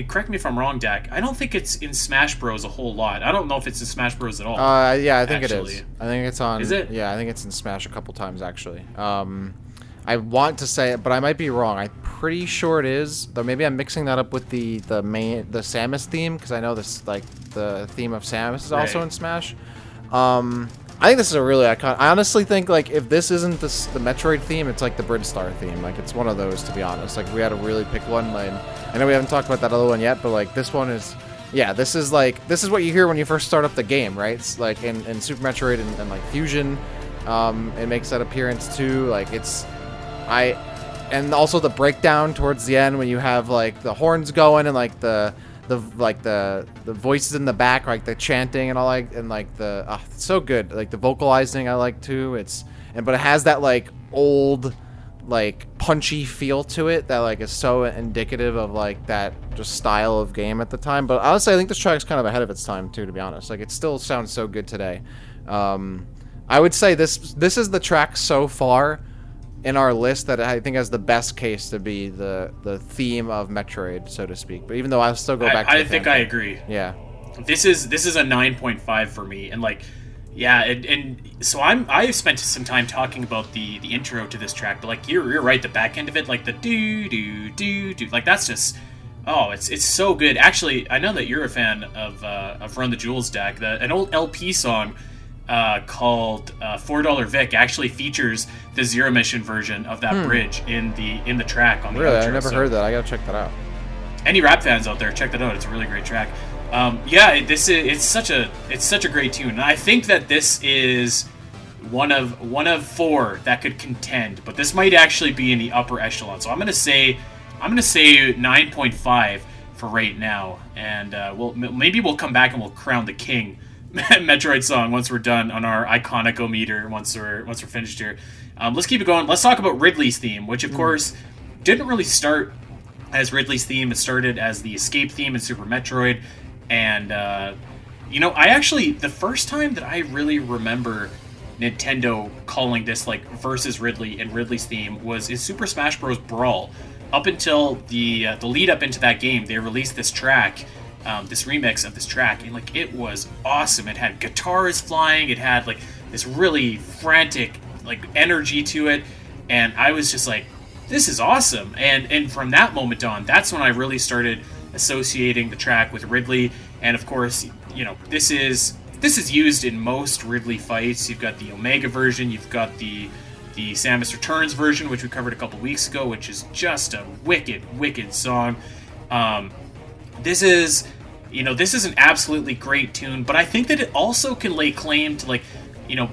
Correct me if I'm wrong, Dak. I don't think it's in Smash Bros. A whole lot. I don't know if it's in Smash Bros. At all. Yeah, I think it is. I think it's on... Is it? Yeah, I think it's in Smash a couple times, actually. I want to say it, but I might be wrong. I'm pretty sure it is, though maybe I'm mixing that up with the Samus theme, because I know this, like, the theme of Samus is also in Smash. I think this is a really iconic... I honestly think, like, if this isn't the Metroid theme, it's like the Brinstar theme. Like, it's one of those, to be honest. Like, we had to really pick one. Like, I know we haven't talked about that other one yet, but, like, this one is... Yeah, this is what you hear when you first start up the game, right? It's like in Super Metroid and like Fusion, it makes that appearance too. Like, it's... and also the breakdown towards the end when you have like the horns going and like the voices in the back, like the chanting and all, like, and like the it's so good. Like the vocalizing I like too. But it has that like old, like punchy feel to it that like is so indicative of like that just style of game at the time. But honestly, I think this track's kind of ahead of its time too, to be honest. Like it still sounds so good today. I would say this is the track so far in our list that I think has the best case to be the theme of Metroid, so to speak. But even though I'll still go back to I think I agree. Yeah. This is a 9.5 for me, and like, yeah, and so I've spent some time talking about the intro to this track, but like you're right, the back end of it, like the do do do do, like that's just, oh, it's so good. Actually, I know that you're a fan of Run the Jewels deck. An old LP song called $4 Vic actually features the Zero Mission version of that bridge in the track on the really outro. I never heard that. I gotta check that out. Any rap fans out there, check that out. It's a really great track. Yeah, it's such a great tune. And I think that this is one of four that could contend, but this might actually be in the upper echelon. So I'm gonna say 9.5 for right now, and maybe we'll come back and we'll crown the king Metroid song once we're done on our iconic-o-meter, once we're finished here. Let's keep it going. Let's talk about Ridley's theme, which of course didn't really start as Ridley's theme. It started as the escape theme in Super Metroid, and I actually, the first time that I really remember Nintendo calling this like versus Ridley and Ridley's theme was in Super Smash Bros. Brawl. Up until the lead up into that game, they released this track. This remix of this track, and like it was awesome. It had guitars flying, it had like this really frantic like energy to it, and I was just like, this is awesome. And from that moment on, that's when I really started associating the track with Ridley. And of course, this is used in most Ridley fights. You've got the Omega version, you've got the Samus Returns version, which we covered a couple weeks ago, which is just a wicked song. This is an absolutely great tune, but I think that it also can lay claim to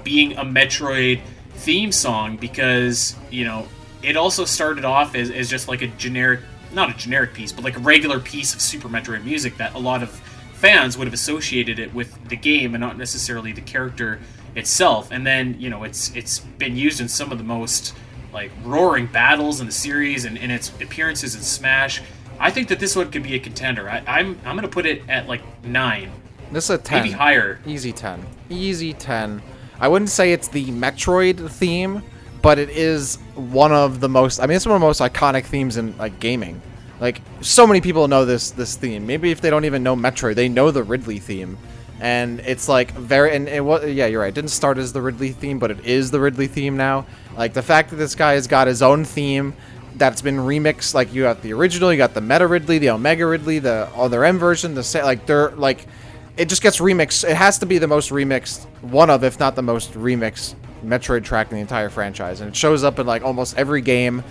being a Metroid theme song, because it also started off as just like a generic, not a generic piece, but like a regular piece of Super Metroid music that a lot of fans would have associated it with the game and not necessarily the character itself. And then it's been used in some of the most like roaring battles in the series and in its appearances in Smash. I think that this one could be a contender. I'm going to put it at like 9. This is a 10. Maybe higher. Easy 10. Easy 10. I wouldn't say it's the Metroid theme, but it is one of the most... I mean, it's one of the most iconic themes in like gaming. Like, so many people know this theme. Maybe if they don't even know Metroid, they know the Ridley theme. And it's like very... And it was, yeah, you're right. It didn't start as the Ridley theme, but it is the Ridley theme now. Like, the fact that this guy has got his own theme that's been remixed, like you got the original, you got the Meta Ridley, the Omega Ridley, the other M version, it just gets remixed. It has to be the most remixed, one of, if not the most remixed Metroid track in the entire franchise, and it shows up in like almost every game.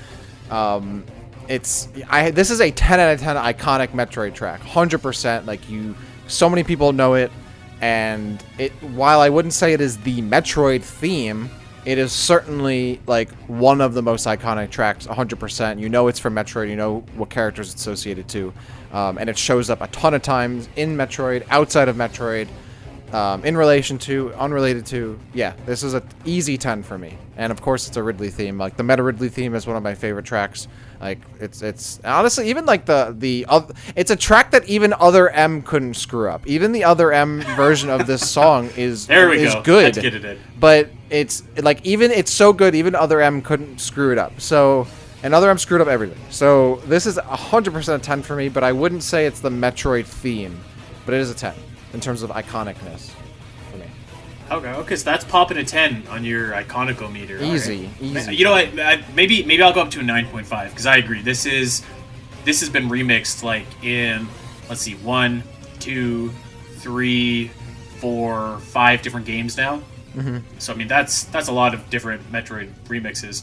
This is a 10 out of 10 iconic Metroid track, 100%. So many people know it, and while I wouldn't say it is the Metroid theme, it is certainly like one of the most iconic tracks, 100%. You know it's from Metroid, you know what characters it's associated to, and it shows up a ton of times in Metroid, outside of Metroid, in relation to, unrelated to. Yeah, this is an easy 10 for me. And of course, it's a Ridley theme. Like the Meta Ridley theme is one of my favorite tracks. Like it's honestly, even like it's a track that even other M couldn't screw up. Even the other M version of this song is good. Let's get it in. But it's like, even it's so good, even other M couldn't screw it up. So, and other M screwed up everything. So this is 100% a 10 for me. But I wouldn't say it's the Metroid theme, but it is a 10 in terms of iconicness for me. Okay, so that's popping a 10 on your iconic-o-meter. Easy. You know what? Maybe I'll go up to a 9.5, because I agree. This has been remixed like in, let's see, 1, 2, 3, 4, 5 different games now. Mm-hmm. So I mean that's a lot of different Metroid remixes,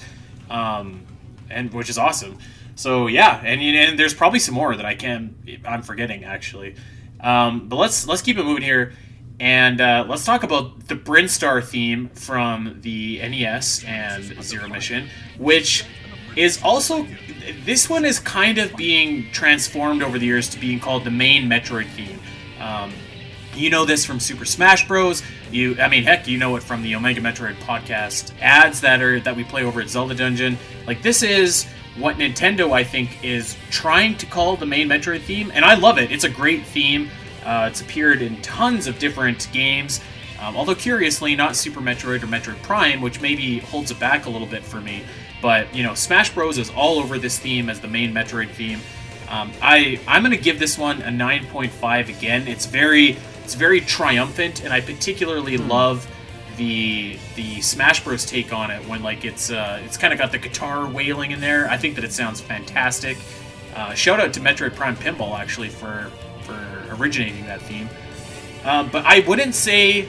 and which is awesome. So yeah, and there's probably some more that I'm forgetting actually. But let's keep it moving here. And let's talk about the Brinstar theme from the NES and Zero Mission, which is also, this one is kind of being transformed over the years to being called the main Metroid theme. You know this from Super Smash Bros. You know it from the Omega Metroid podcast ads that we play over at Zelda Dungeon. Like, this is what Nintendo, I think, is trying to call the main Metroid theme, and I love it. It's a great theme. It's appeared in tons of different games, although curiously not Super Metroid or Metroid Prime, which maybe holds it back a little bit for me. But, Smash Bros. Is all over this theme as the main Metroid theme. I'm going to give this one a 9.5 again. It's very triumphant, and I particularly love the Smash Bros. Take on it when it's kind of got the guitar wailing in there. I think that it sounds fantastic. Shout out to Metroid Prime Pinball, actually, for originating that theme. But I wouldn't say...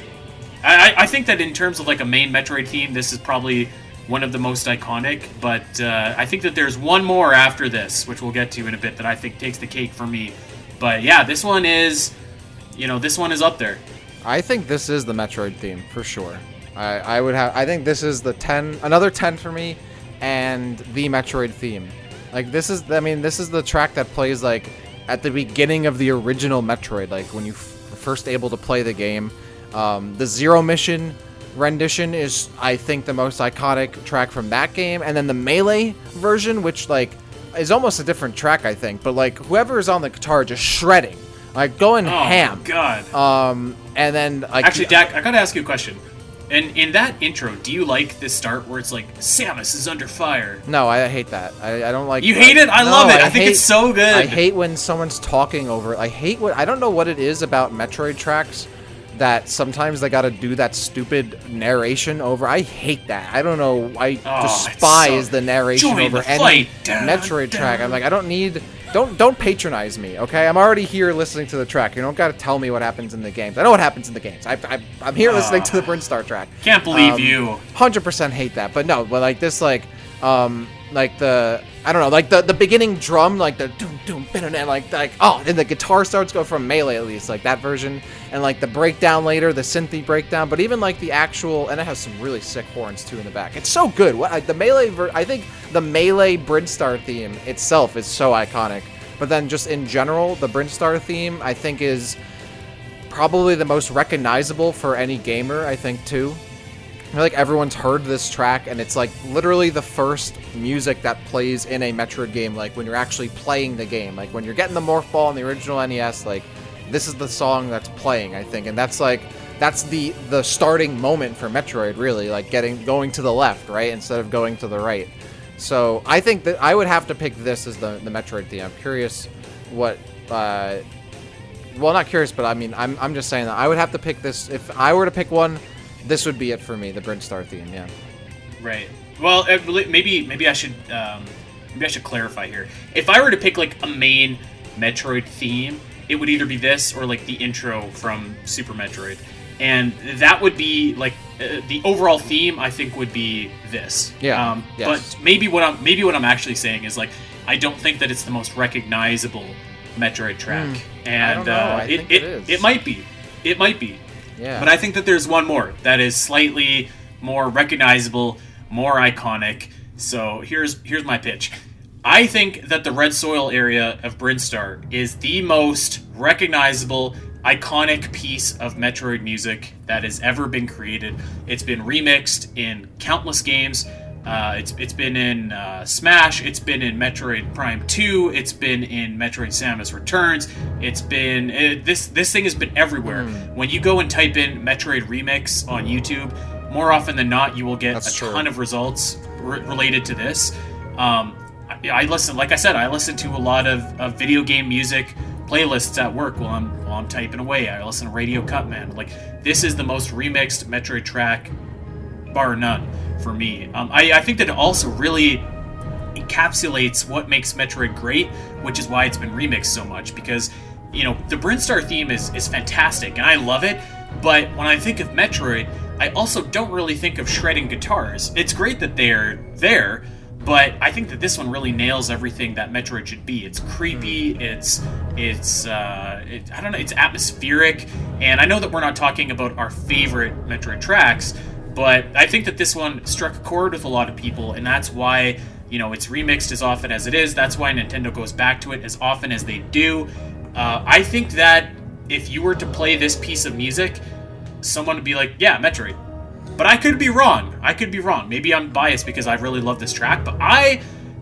I think that in terms of a main Metroid theme, this is probably one of the most iconic, but I think that there's one more after this, which we'll get to in a bit, that I think takes the cake for me. But yeah, this one is up there. I think this is the Metroid theme for sure. I think this is another 10 for me, and the Metroid theme. This is the track that plays at the beginning of the original Metroid, when you first able to play the game. The Zero Mission rendition is, I think, the most iconic track from that game, and then the Melee version, which is almost a different track, I think, but whoever is on the guitar just shredding, going ham. Oh god. And then actually, Dak, I gotta ask you a question. And in that intro, do you like this start where it's Samus is under fire? No, I hate that. I don't like. You hate it? I love it. I think it's so good. I hate when someone's talking over it. I don't know what it is about Metroid tracks that sometimes they gotta do that stupid narration over. I hate that. I don't know. I despise the narration over any Metroid track. I'm I don't need. Don't patronize me, okay? I'm already here listening to the track. You don't got to tell me what happens in the games. I know what happens in the games. I'm here listening to the Brinstar track. Can't believe you. 100% hate that. But no, but this the I don't know, the beginning drum, the doom doom, and and the guitar starts go from Melee, at least that version, and the breakdown later, the synthy breakdown, but even the actual, and it has some really sick horns too in the back. It's so good. The Melee I think the Melee Brinstar theme itself is so iconic, but then just in general, the Brinstar theme I think is probably the most recognizable for any gamer, I think, too. I feel everyone's heard this track, and it's literally the first music that plays in a Metroid game, when you're actually playing the game, when you're getting the Morph Ball in the original NES, this is the song that's playing, I think, and that's that's the starting moment for Metroid, really, going to the left, right, instead of going to the right. So I think that I would have to pick this as the Metroid theme. I'm curious what, well, not curious, but I'm just saying that I would have to pick this. If I were to pick one, this would be it for me, the Brinstar theme, yeah. Right. Well, maybe I should clarify here. If I were to pick a main Metroid theme, it would either be this or the intro from Super Metroid, and that would be the overall theme. I think would be this. Yeah. Yes. But maybe what I'm actually saying is I don't think that it's the most recognizable Metroid track, and I don't know. I think it is. It might be. It might be. Yeah. But I think that there's one more that is slightly more recognizable, more iconic. So here's my pitch. I think that the Red Soil area of Brinstar is the most recognizable, iconic piece of Metroid music that has ever been created. It's been remixed in countless games. It's been in Smash. It's been in Metroid Prime 2. It's been in Metroid Samus Returns. It's been this thing has been everywhere. When you go and type in Metroid Remix on YouTube, more often than not, you will get ton of results related to this. I listen, like I said, I listen to a lot of video game music playlists at work while I'm typing away. I listen to Radio Cut Man. This is the most remixed Metroid track, bar none, for me. I think that it also really encapsulates what makes Metroid great, which is why it's been remixed so much, because the Brinstar theme is fantastic and I love it, but when I think of Metroid, I also don't really think of shredding guitars. It's great that they're there, but I think that this one really nails everything that Metroid should be. It's creepy, it's I don't know, it's atmospheric, and I know that we're not talking about our favorite Metroid tracks, but I think that this one struck a chord with a lot of people, and that's why It's remixed as often as it is. That's why Nintendo goes back to it as often as they do. I think that if you were to play this piece of music, someone would be like, yeah, Metroid. But I could be wrong. Maybe I'm biased because I really love this track, but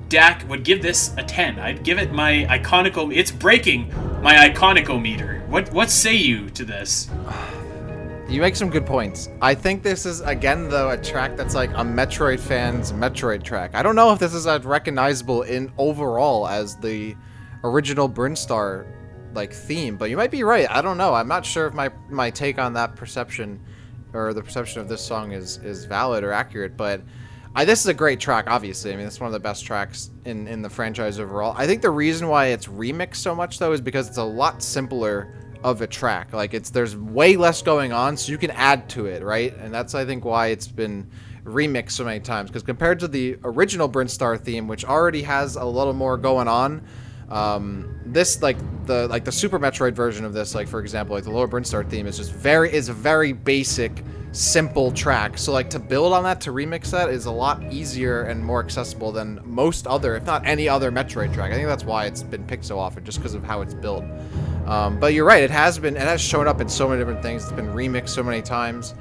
Dak, would give this a 10. I'd give it my iconico. It's breaking my iconicometer. What say you to this? You make some good points. I think this is, again, though, a track that's like a Metroid fan's Metroid track. I don't know if this is as recognizable in overall as the original Brinstar theme, but you might be right. I don't know. I'm not sure if my take on that perception or the perception of this song is valid or accurate, but this is a great track, obviously. I mean, it's one of the best tracks in the franchise overall. I think the reason why it's remixed so much, though, is because it's a lot simpler of a track. There's way less going on, so you can add to it, right? And that's, I think, why it's been remixed so many times. Because compared to the original Brinstar theme, which already has a little more going on, this the Super Metroid version of this, for example, the lower Brinstar theme is just a very basic, simple track. So to build on that, to remix that, is a lot easier and more accessible than most other, if not any other Metroid track. I think that's why it's been picked so often, just because of how it's built. But you're right, it has shown up in so many different things. It's been remixed so many times.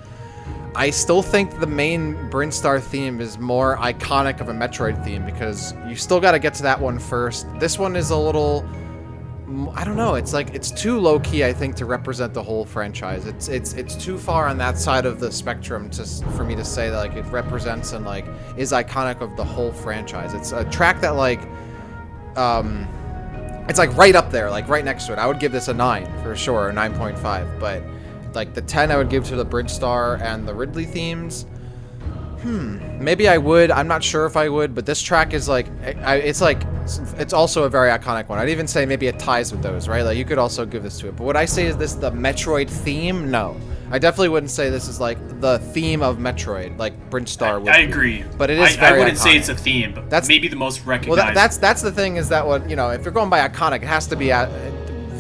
I still think the main Brinstar theme is more iconic of a Metroid theme, because you still got to get to that one first. This one is a little, I don't know, it's too low-key, I think, to represent the whole franchise. It's too far on that side of the spectrum for me to say that it represents and is iconic of the whole franchise. It's a track that it's right up there, right next to it. I would give this a 9 for sure, a 9.5, but the 10 I would give to the Brinstar and the Ridley themes. Maybe I would. I'm not sure if I would, but this track is it's also a very iconic one. I'd even say maybe it ties with those, right? You could also give this to it. But would I say is this the Metroid theme? No. I definitely wouldn't say this is the theme of Metroid, like Brinstar would. I agree. But it is very I wouldn't iconic. say it's a theme, but that's maybe the most recognizable. Well, that's the thing, is that if you're going by iconic, it has to be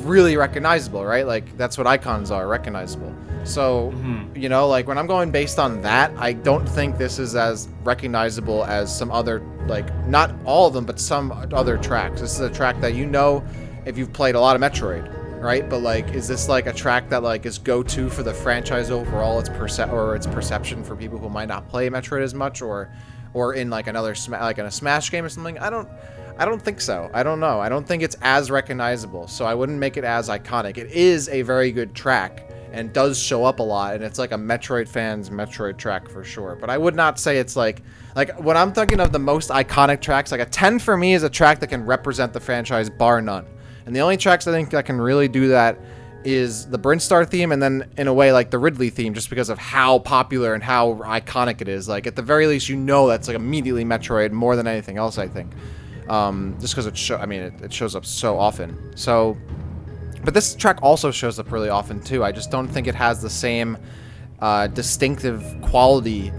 really recognizable, right? That's what icons are, recognizable. So, when I'm going based on that, I don't think this is as recognizable as some other, not all of them, but some other tracks. This is a track that if you've played a lot of Metroid, right? But, is this, a track that, is go-to for the franchise overall, its perception for people who might not play Metroid as much, or in, another, in a Smash game or something? I don't think so. I don't know. I don't think it's as recognizable, so I wouldn't make it as iconic. It is a very good track, and does show up a lot, and it's a Metroid fan's Metroid track for sure. But I would not say it's when I'm thinking of the most iconic tracks, a 10 for me is a track that can represent the franchise bar none. And the only tracks I think that can really do that is the Brinstar theme, and then in a way the Ridley theme, just because of how popular and how iconic it is. At the very least, that's immediately Metroid more than anything else, I think. Just because it shows up so often. So, but this track also shows up really often too. I just don't think it has the same distinctive quality,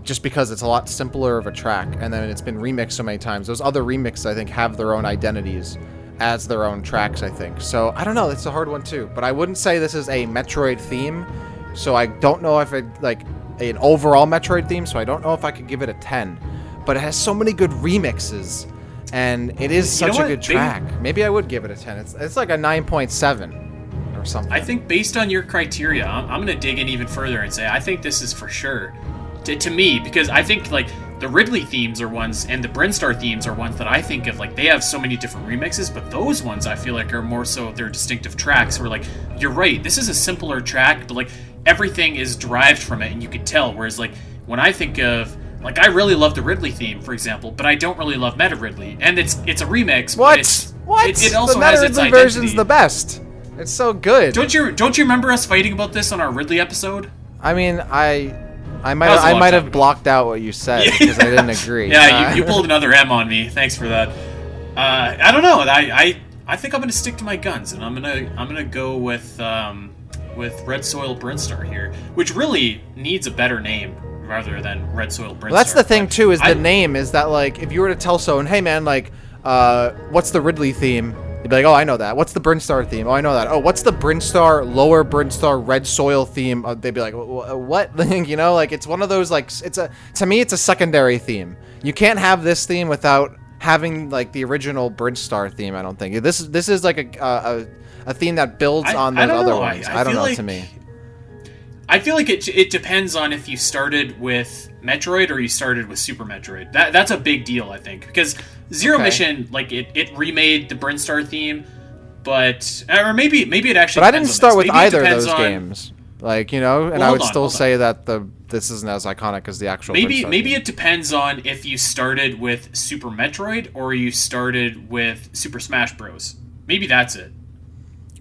just because it's a lot simpler of a track, and then it's been remixed so many times. Those other remixes, I think, have their own identities as their own tracks, I think. So I don't know. It's a hard one too. But I wouldn't say this is a Metroid theme. So I don't know if it an overall Metroid theme. So I don't know if I could give it a 10. But it has so many good remixes. And it is such a good track. Maybe I would give it a 10. It's like a 9.7 or something. I think based on your criteria, I'm going to dig in even further and say I think this is for sure. To me, because I think the Ridley themes are ones, and the Brinstar themes are ones that I think of they have so many different remixes, but those ones I feel are more so their distinctive tracks. Where you're right, this is a simpler track, but everything is derived from it, and you can tell. Whereas when I think of I really love the Ridley theme, for example, but I don't really love Meta Ridley, and it's a remix. What? It also the Meta has its Ridley identity. version's the best. It's so good. Don't you remember us fighting about this on our Ridley episode? I mean, I might have blocked out what you said because I didn't agree. Yeah, you pulled another M on me. Thanks for that. I don't know. I think I'm gonna stick to my guns, and I'm gonna go with Red Soil Brinstar here, which really needs a better name rather than Red Soil Brinstar. Well, that's the thing too. Is the name is that if you were to tell someone, hey man, what's the Ridley theme? They'd be like, oh, I know that. What's the Brinstar theme? Oh, I know that. Oh, what's the Brinstar, lower Brinstar, Red Soil theme? They'd be like, what? It's one of those, to me, it's a secondary theme. you can't have this theme without having like the original Bridgestar theme. I don't think this is like a theme that builds on those other ones. I don't know. To me, I feel like it depends on if you started with Metroid or you started with Super Metroid. That's a big deal, I think, because Zero Mission, like it remade the Brindstar theme, but or maybe it actually. But I didn't start with either of those games, like, you know, and I would still say that this isn't as iconic as the actual. Maybe it depends on if you started with Super Metroid or you started with Super Smash Bros. Maybe that's it.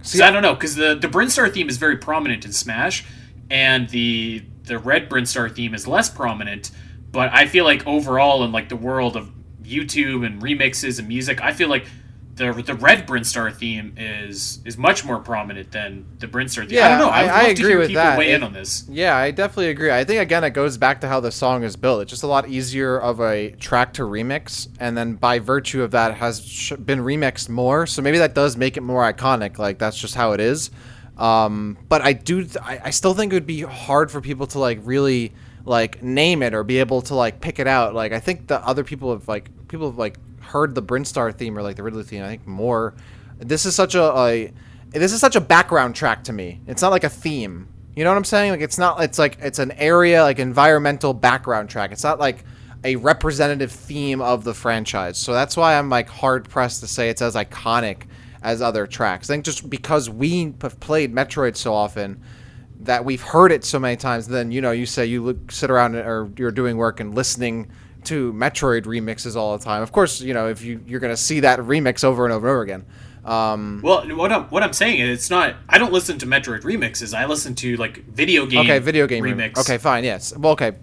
See, I don't know, because the Brindstar theme is very prominent in Smash, and the Red Brindstar theme is less prominent. But I feel like overall in like the world of YouTube and remixes and music, I feel like the Red Brindstar theme is much more prominent than the Brindstar theme. Yeah, I don't know. I agree with that. Weigh in on this. Yeah, I definitely agree. I think again it goes back to how the song is built. It's just a lot easier of a track to remix, and then by virtue of that, it has been remixed more. So maybe that does make it more iconic. Like that's just how it is. But I still think it would be hard for people to like really like name it or be able to like pick it out. Like I think the other people have heard the Brindstar theme or like the Ridley theme. I think more. This is such a background track to me. It's not like a theme. You know what I'm saying? Like it's not. It's like it's an area like environmental background track. It's not like a representative theme of the franchise. So that's why I'm like hard pressed to say it's as iconic as other tracks. I think just because we have played Metroid so often that we've heard it so many times, then you say you sit around or you're doing work and listening to Metroid remixes all the time. Of course, if you're going to see that remix over and over and over again. Well, what I'm saying is it's not. I don't listen to Metroid remixes. I listen to like video game. Okay, video game remix. Okay, fine. Yes. Well, okay,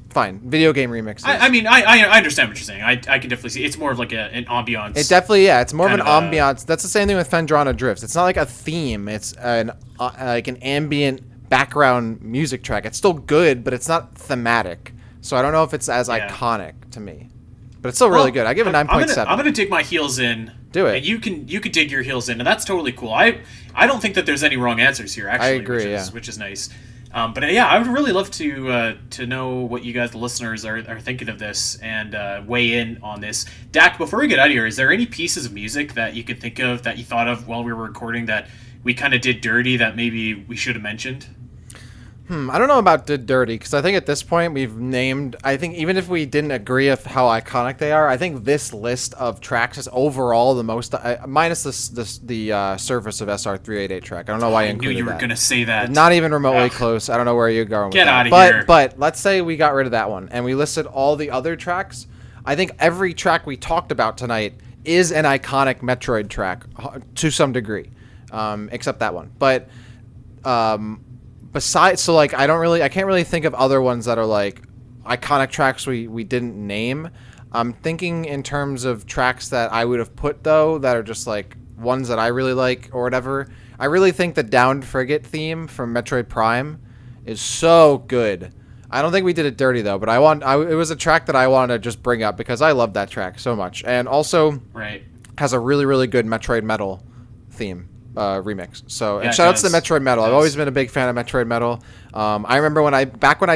fine. Video game remixes. I mean, I understand what you're saying. I can definitely see it's more of like an ambiance. It definitely, yeah. It's more of an ambiance. That's the same thing with Phendrana Drifts. It's not like a theme. It's like an ambient background music track. It's still good, but it's not thematic. So I don't know if it's as iconic to me, but it's still really good. I give it 9.7. I'm gonna dig my heels in. Do it. And you can dig your heels in, and that's totally cool. I don't think that there's any wrong answers here. Actually, I agree. Which is nice. But yeah, I would really love to know what you guys, the listeners, are thinking of this and weigh in on this. Dak, before we get out of here, is there any pieces of music that you could think of that you thought of while we were recording that we kind of did dirty that maybe we should have mentioned? I don't know about did dirty, because I think at this point we've named, I think even if we didn't agree of how iconic they are, I think this list of tracks is overall the most, minus the Surface of SR388 track. I don't know why I included that. I knew you were going to say that. Not even remotely close. I don't know where you're going with that. Get out of here. But let's say we got rid of that one and we listed all the other tracks. I think every track we talked about tonight is an iconic Metroid track to some degree, except that one. But besides, so like I can't really think of other ones that are like iconic tracks we didn't name. I'm thinking in terms of tracks that I would have put though that are just like ones that I really like or whatever. I really think the Downed Frigate theme from Metroid Prime is so good. I don't think we did it dirty though, but it was a track that I wanted to just bring up because I love that track so much, and also has a really, really good Metroid Metal theme. Remix. So, and shout out to the Metroid Metal. I've always been a big fan of Metroid Metal. I remember when I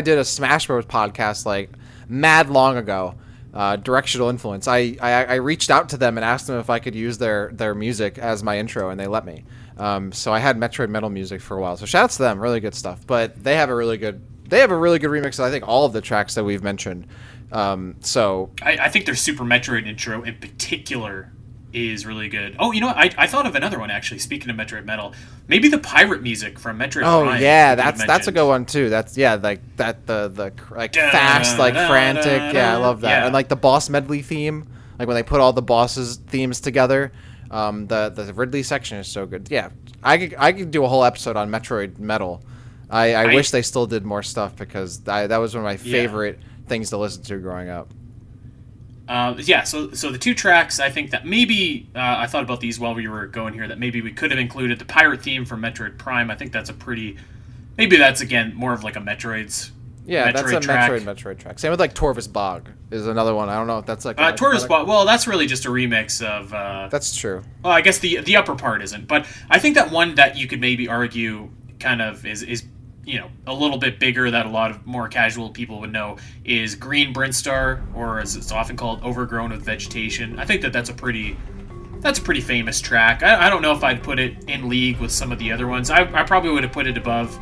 did a Smash Bros podcast like mad long ago, Directional Influence. I reached out to them and asked them if I could use their music as my intro, and they let me. So I had Metroid Metal music for a while. So shout out to them, really good stuff. But they have a really good remix of I think all of the tracks that we've mentioned. So I think their Super Metroid intro in particular is really good. Oh, you know what? I thought of another one actually. Speaking of Metroid Metal, maybe the pirate music from Metroid Prime. Oh yeah, that's a good one too. That's like that the like fast like frantic. Yeah, I love that. Yeah. And like the boss medley theme, like when they put all the bosses themes together. The Ridley section is so good. Yeah, I could do a whole episode on Metroid Metal. I wish they still did more stuff because that was one of my favorite things to listen to growing up. So the two tracks, I think that maybe, I thought about these while we were going here, that maybe we could have included the pirate theme from Metroid Prime. I think that's maybe that's, again, more of like a Metroid's Yeah, that's a track. Metroid track. Same with like Torvus Bog is another one. I don't know if that's like... Torvus Bog, well, that's really just a remix of... that's true. Well, I guess the upper part isn't, but I think that one that you could maybe argue kind of is a little bit bigger that a lot of more casual people would know is Green Brinstar, or as it's often called, Overgrown with Vegetation. I think that's a pretty famous track. I don't know if I'd put it in league with some of the other ones. I probably would have put it above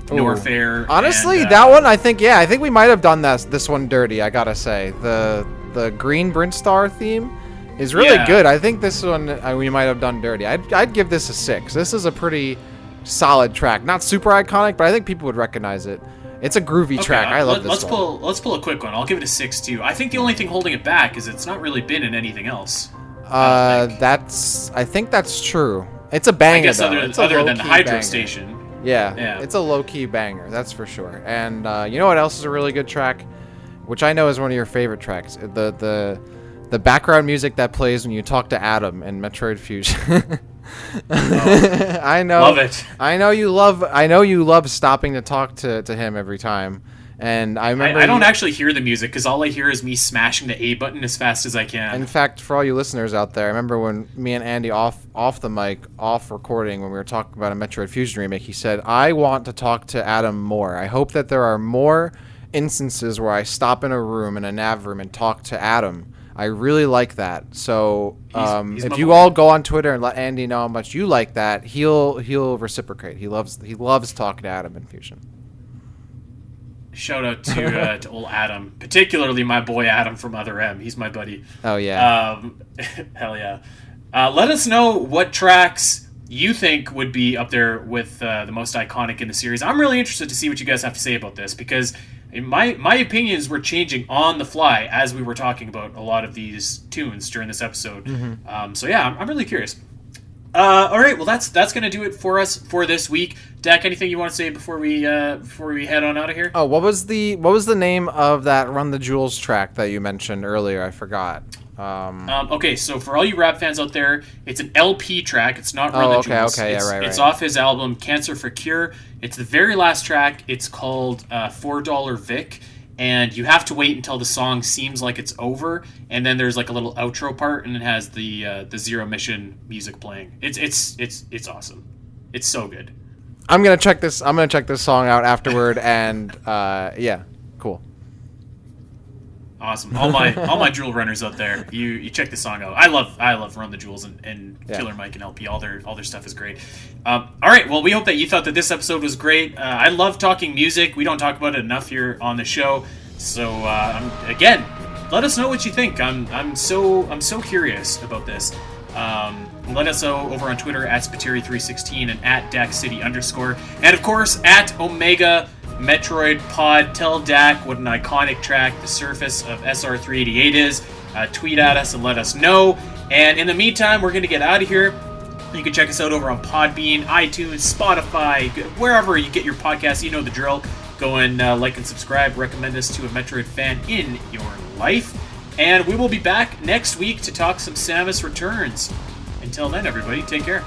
Norfair. Honestly, that one, I think we might have done this one dirty, I gotta say. The Green Brinstar theme is really good. I think this one we might have done dirty. I'd give this a 6. This is a pretty solid track. Not super iconic, but I think people would recognize it. It's a groovy track. I love this one. Let's pull a quick one. I'll give it a 6 too. I think the only thing holding it back is it's not really been in anything else. I think that's true. It's a banger. I guess other than the Hydro banger. Station. Yeah, it's a low-key banger, that's for sure. And you know what else is a really good track, which I know is one of your favorite tracks? The background music that plays when you talk to Adam in Metroid Fusion. I know. Love it. I know you love stopping to talk to him every time. And I remember I don't actually hear the music because all I hear is me smashing the A button as fast as I can. In fact, for all you listeners out there, I remember when me and Andy off the mic, off recording, when we were talking about a Metroid Fusion remake, he said, "I want to talk to Adam more. I hope that there are more instances where I stop in a room, in a nav room, and talk to Adam. I really like that." So he's if you all go on Twitter and let Andy know how much you like that, he'll reciprocate. He loves talking to Adam in Fusion. Shout out to old Adam, particularly my boy Adam from Other M. He's my buddy. Oh yeah. Hell yeah. Let us know what tracks you think would be up there with the most iconic in the series. I'm really interested to see what you guys have to say about this, because my opinions were changing on the fly as we were talking about a lot of these tunes during this episode. Mm-hmm. So yeah, I'm really curious. All right, well that's gonna do it for us for this week. Dak, anything you want to say before we head on out of here? Oh, what was the name of that Run the Jewels track that you mentioned earlier? I forgot. Okay, so for all you rap fans out there, it's an LP track. It's not Run the Jewels. Okay, it's, yeah, right. It's off his album Cancer for Cure. It's the very last track. It's called $4 Vic. And you have to wait until the song seems like it's over, and then there's like a little outro part, and it has the Zero Mission music playing. It's awesome. It's so good. I'm gonna check this song out afterward, and yeah, cool. Awesome. All my Jewel runners out there, you check this song out. I love Run the Jewels and Killer Mike and LP. All their stuff is great. All right. Well, we hope that you thought that this episode was great. I love talking music. We don't talk about it enough here on the show. So again, let us know what you think. I'm so curious about this. Let us know over on Twitter at Spiteri316 and at DakCity_, and of course at Omega Metroid Pod. Tell Dak what an iconic track The Surface of SR388 is. Tweet at us and let us know. And in the meantime, we're going to get out of here. You can check us out over on Podbean, iTunes, Spotify, wherever you get your podcasts. You know the drill. Go and like and subscribe. Recommend us to a Metroid fan in your life. And we will be back next week to talk some Samus Returns. Until then, everybody, take care.